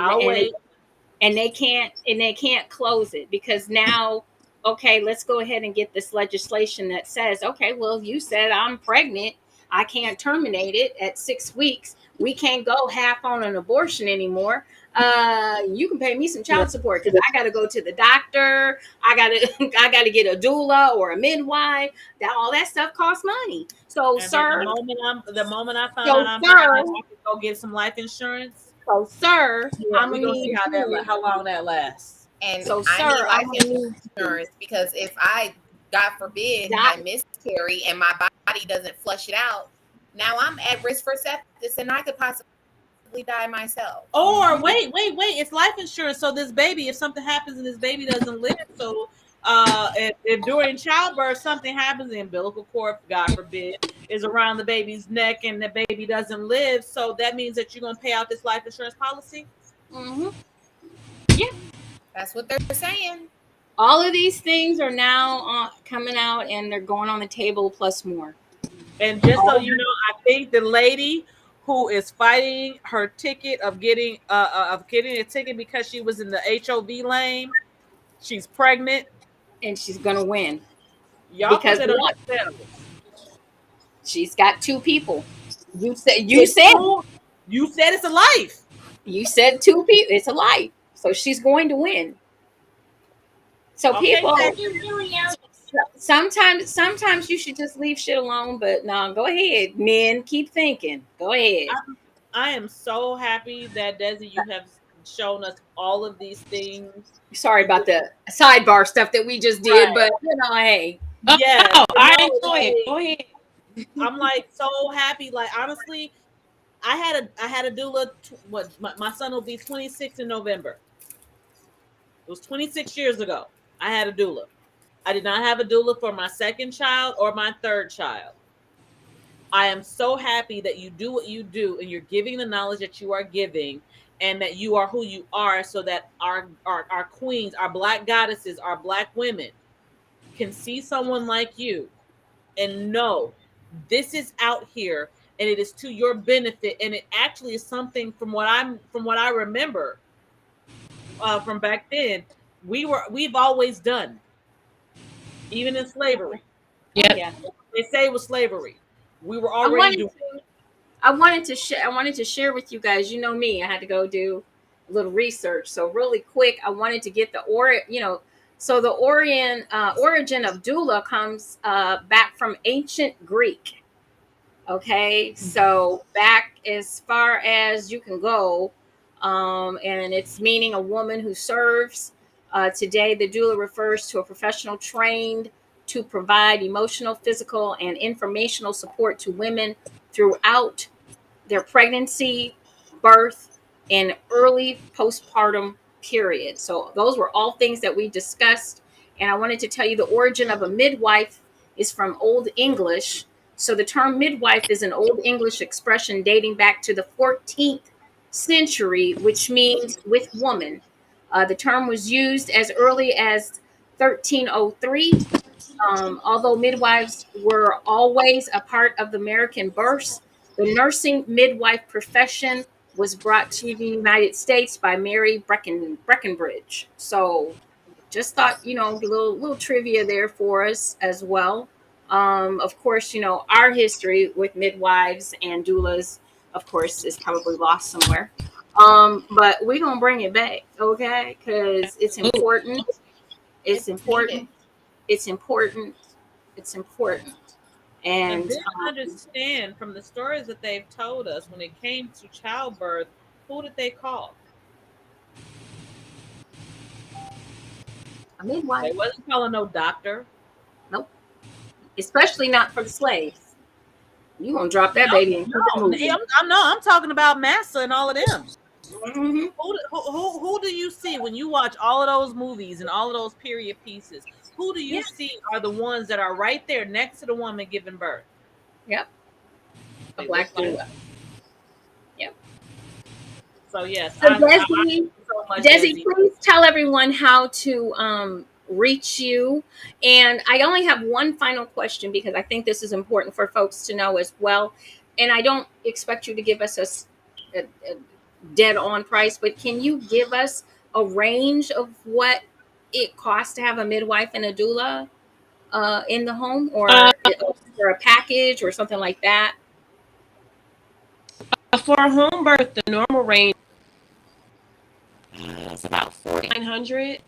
they can't close it, because now, okay, let's go ahead and get this legislation that says, okay, well, you said I'm pregnant, I can't terminate it at 6 weeks. We can't go half on an abortion anymore. You can pay me some child support, because I got to go to the doctor. I got to get a doula or a midwife. All that stuff costs money. So, and sir, the moment I found out I'm pregnant, I could go get some life insurance. So, sir, I'm gonna see how long that lasts. And so, sir, I need insurance, because if I, God forbid, I miscarry and my body doesn't flush it out, now I'm at risk for sepsis, and I could possibly die myself. Or wait, it's life insurance. So this baby, if something happens and this baby doesn't live, so if during childbirth something happens, the umbilical cord, God forbid, is around the baby's neck and the baby doesn't live, so that means that you're going to pay out this life insurance policy? Mm-hmm. Yeah. That's what they're saying. All of these things are now coming out, and they're going on the table, plus more. And just so you know, I think the lady who is fighting her ticket of getting a ticket because she was in the HOV lane, she's pregnant, and she's gonna win. Y'all because she's got 2 people. You said it's a life. You said 2 people. It's a life. So she's going to win. So people, sometimes you should just leave shit alone. But no, go ahead, men. Keep thinking. Go ahead. I am so happy that Desi, you have shown us all of these things. Sorry about the sidebar stuff that we just did, but hey. Yeah, I enjoy it. Go ahead. I'm like so happy. Like honestly, I had a doula. My son will be 26 in November. It was 26 years ago. I had a doula. I did not have a doula for my second child or my third child. I am so happy that you do what you do and you're giving the knowledge that you are giving and that you are who you are so that our queens, our Black goddesses, our Black women can see someone like you and know this is out here and it is to your benefit. And it actually is something from what I remember from back then, we've always done, even in slavery. Yep. Yeah. They say it was slavery. We were already doing it. I wanted to share with you guys. You know me, I had to go do a little research. So really quick, I wanted to get the so the origin of doula comes back from ancient Greek. Okay, so back as far as you can go, and it's meaning a woman who serves. Today, the doula refers to a professional trained to provide emotional, physical, and informational support to women throughout their pregnancy, birth, and early postpartum period. So those were all things that we discussed. And I wanted to tell you the origin of a midwife is from Old English. So the term midwife is an Old English expression dating back to the 14th century, which means with woman. The term was used as early as 1303. Although midwives were always a part of the American births, the nursing midwife profession was brought to the United States by Mary Breckenbridge. So just thought, a little trivia there for us as well. Of course, our history with midwives and doulas, of course, is probably lost somewhere. But we're going to bring it back, okay? Because it's important. It's important. It's important. It's important. And And then understand from the stories that they've told us when it came to childbirth, who did they call? a midwife, They wasn't calling no doctor. nope. Especially not for the slaves. You gonna drop that baby and keep it moving. I'm talking about Massa and all of them. Mm-hmm. Who do you see when you watch all of those movies and all of those period pieces? Who do you see are the ones that are right there next to the woman giving birth? Yep. A They Black look like- doula. Yep. So yes, So I Desi, so much Desi, please tell everyone how to reach you. And I only have one final question because I think this is important for folks to know as well. And I don't expect you to give us a dead on price, but can you give us a range of what it costs to have a midwife and a doula in the home, or a package or something like that? For a home birth, the normal range It's about 900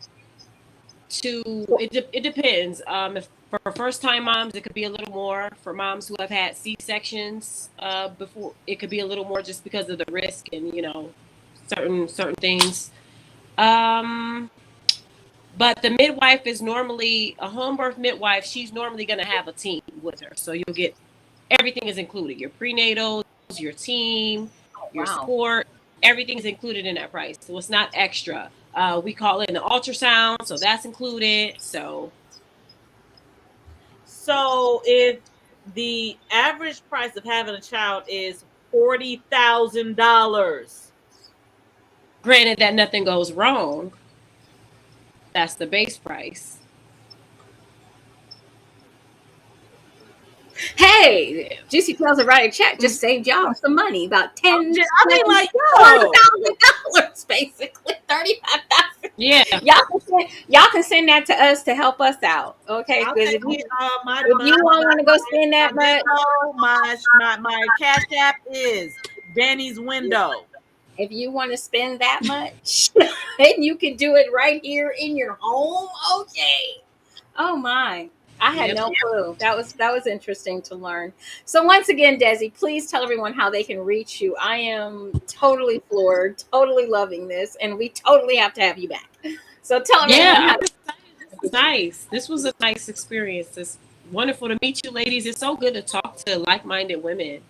to it depends. If for first time moms, it could be a little more. For moms who have had C-sections before, it could be a little more just because of the risk and certain things. But the midwife is normally a home birth midwife. She's normally going to have a team with her, so you'll get everything is included: your prenatals, your team, your support. Everything is included in that price, so it's not extra. We call it an ultrasound, so that's included. So if the average price of having a child is $40,000, granted that nothing goes wrong, that's the base price. Hey, Juicy Tells a Right Chat just saved y'all some money, about $10,000, basically $35,000. Yeah, y'all can send that to us to help us out, okay? Because if you don't want to go spend that much, my Cash App is Danny's Window. if you want to spend that much, then you can do it right here in your home, okay? Oh my. I had no clue. That was interesting to learn. So once again, Desi, please tell everyone how they can reach you. I am totally floored, totally loving this, and we totally have to have you back. So tell everyone how. Nice. This was a nice experience. It's wonderful to meet you, ladies. It's so good to talk to like-minded women,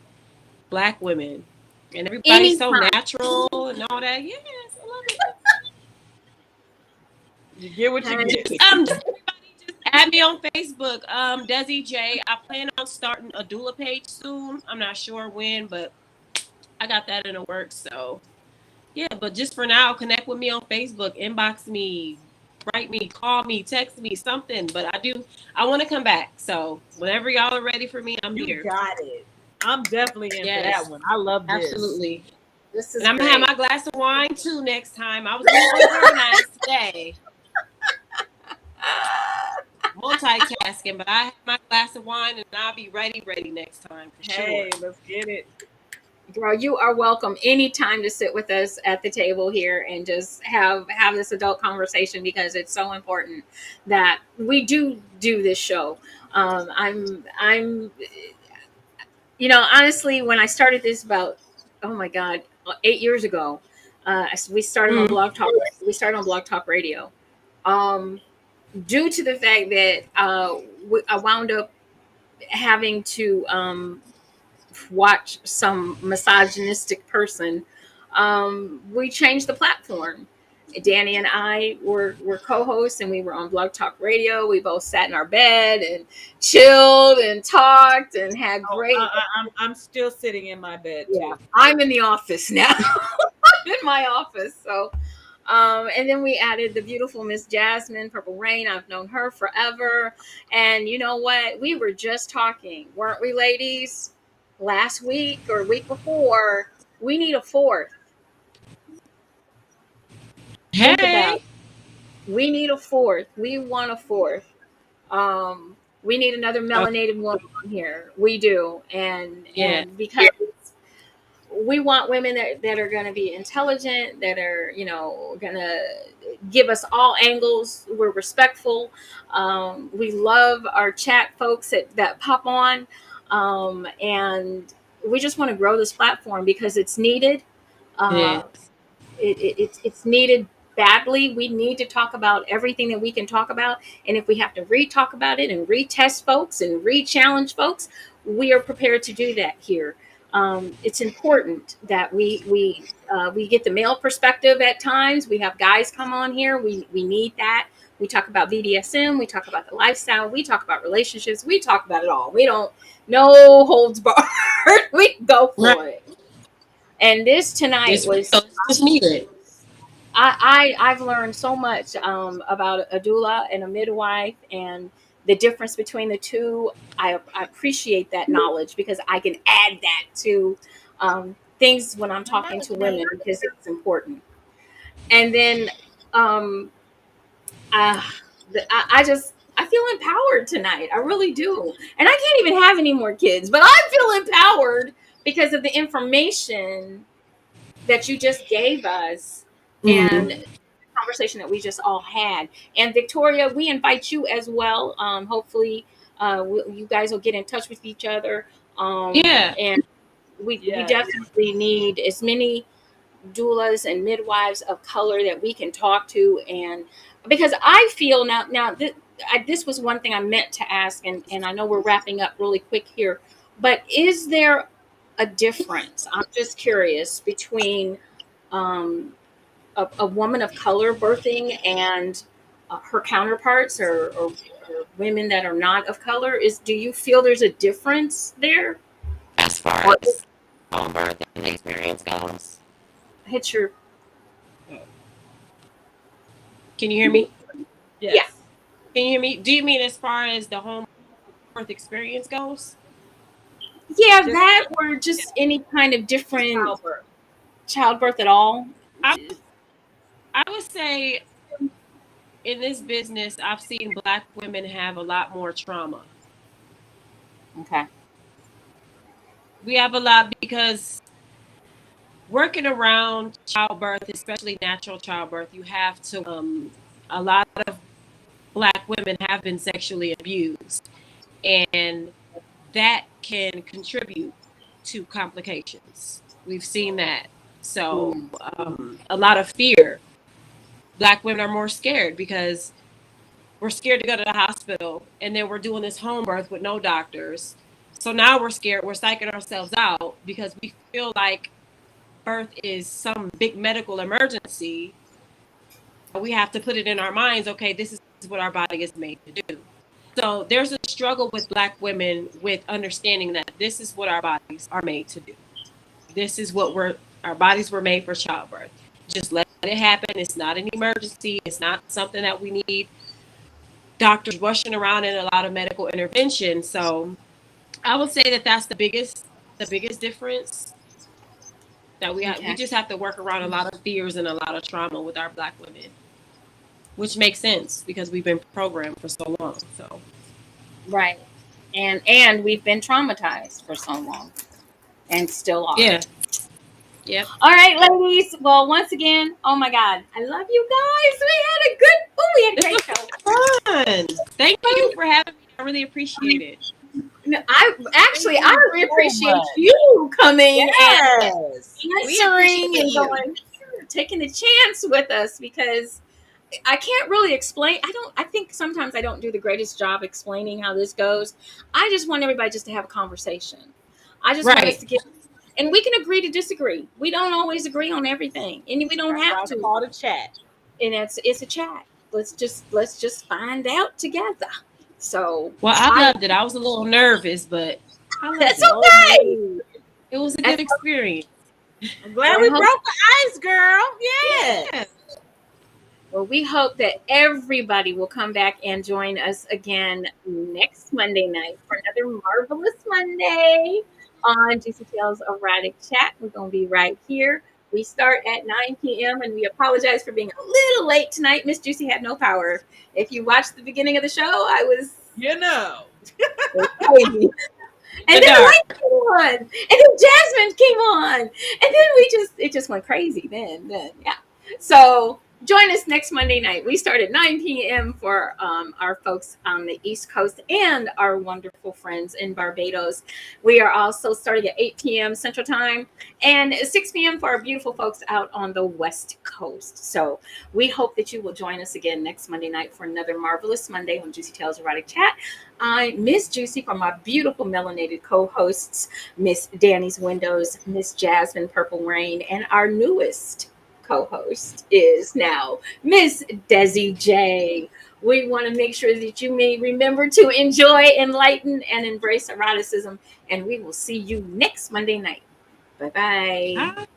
Black women, and everybody's so natural and all that. Yes, I love it. You get what you get. Everybody just Add me on Facebook, Desi J. I plan on starting a doula page soon. I'm not sure when, but I got that in the works. So yeah, but just for now, connect with me on Facebook, inbox me, write me, call me, text me, something. But I want to come back. So whenever y'all are ready for me, I'm You here. got it. I'm definitely in for Yes, that one. I love this. absolutely. This is And I'm gonna have great. my glass of wine too next time. I was a little unorganized today, multitasking, but I have my glass of wine and I'll be ready next time for Hey, sure. let's get it. Girl, you are welcome anytime to sit with us at the table here and just have this adult conversation, because it's so important that we do this show. I'm honestly, when I started this about, oh my God, 8 years ago, we started on Mm. Blog Talk. We started on Blog Talk Radio, um, due to the fact that I wound up having to watch some misogynistic person. We changed the platform. Danny and I were co-hosts, and we were on Blog Talk Radio. We both sat in our bed and chilled and talked and had Oh, great. I'm still sitting in my bed Yeah, too. I'm in the office now. I'm in my office. So, and then we added the beautiful Miss Jasmine Purple Rain. I've known her forever. And you know what? We were just talking, weren't we, ladies? Last week or week before, we need a fourth. Think about Hey, it. We need a fourth. We want a fourth. We need another melanated woman on here. We do. yeah, And because we want women that are going to be intelligent, that are, going to give us all angles. We're respectful. We love our chat folks that pop on. And we just want to grow this platform because it's needed. it Uh, is. it's needed badly. We need to talk about everything that we can talk about, and if we have to re-talk about it and retest folks and re-challenge folks, we are prepared to do that here. It's important that we get the male perspective at times. We have guys come on here. We need that. We talk about BDSM. We talk about the lifestyle. We talk about relationships. We talk about it all. We don't no holds barred. We go Right. for it. And this tonight It's real. was It's just needed. I've learned so much about a doula and a midwife and the difference between the two. I appreciate that knowledge because I can add that to things when I'm talking to women because it's important. And then um, uh, I feel empowered tonight. I really do. And I can't even have any more kids, but I feel empowered because of the information that you just gave us and Mm-hmm. the conversation that we just all had. And Victoria, we invite you as well. Hopefully, you guys will get in touch with each other. Yeah. And we Yes. definitely need as many doulas and midwives of color that we can talk to. And because I feel now this was one thing I meant to ask, and I know we're wrapping up really quick here, but is there a difference? I'm just curious between um, a woman of color birthing and her counterparts or women that are not of color. Do you feel there's a difference there? As far Or as home birthing experience goes, hit your Can you hear me? Yes. Yeah. Can you hear me? Do you mean as far as the home birth experience goes? Yeah, Just that or just any kind of different childbirth. childbirth at all. I I would say in this business, I've seen Black women have a lot more trauma. Okay. We have a lot because working around childbirth, especially natural childbirth, you have to. A lot of Black women have been sexually abused, and that can contribute to complications. We've seen that. So, Mm. a lot of fear. Black women are more scared because we're scared to go to the hospital, and then we're doing this home birth with no doctors. So now we're scared. We're psyching ourselves out because we feel like birth is some big medical emergency. We have to put it in our minds, okay, this is what our body is made to do. So there's a struggle with Black women with understanding that this is what our bodies are made to do. This is what our bodies were made for childbirth. Just let it happen. It's not an emergency. It's not something that we need doctors rushing around in a lot of medical intervention. So I would say that that's the biggest difference that we just have to work around a lot of fears and a lot of trauma with our Black women, which makes sense because we've been programmed for so long. So right, and we've been traumatized for so long, and still are. yeah, yep. All right, ladies. Well, once again, oh my God, I love you guys. We had a great show. Fun. Thank you for having me. I really appreciate it. No, I really appreciate you coming and answering and going, taking the chance with us, because I can't really explain. I think sometimes I don't do the greatest job explaining how this goes. I just want everybody just to have a conversation. I just want us to get, and we can agree to disagree. We don't always agree on everything, and we don't have to. Call the chat, and it's a chat. Let's just find out together. So, well, I loved it. I was a little nervous, but that's okay. It was a good experience. I'm glad we broke the ice, girl. Yeah. Well, we hope that everybody will come back and join us again next Monday night for another marvelous Monday on Juicy Tales Erotic Chat. We're going to be right here. We start at 9 p.m. and we apologize for being a little late tonight. Miss Juicy had no power. If you watched the beginning of the show, I was, crazy. And then the light came on, and then Jasmine came on, and then it just went crazy. Then yeah. So join us next Monday night. We start at 9 p.m. for our folks on the East Coast and our wonderful friends in Barbados. We are also starting at 8 p.m. Central Time and 6 p.m. for our beautiful folks out on the West Coast. So we hope that you will join us again next Monday night for another marvelous Monday on Juicy Tales Erotic Chat. I'm Miss Juicy from my beautiful melanated co-hosts, Miss Danny's Windows, Miss Jasmine Purple Rain, and our newest co-host is now Miss Desi J. We want to make sure that you may remember to enjoy, enlighten, and embrace eroticism. And we will see you next Monday night. Bye-bye. Bye.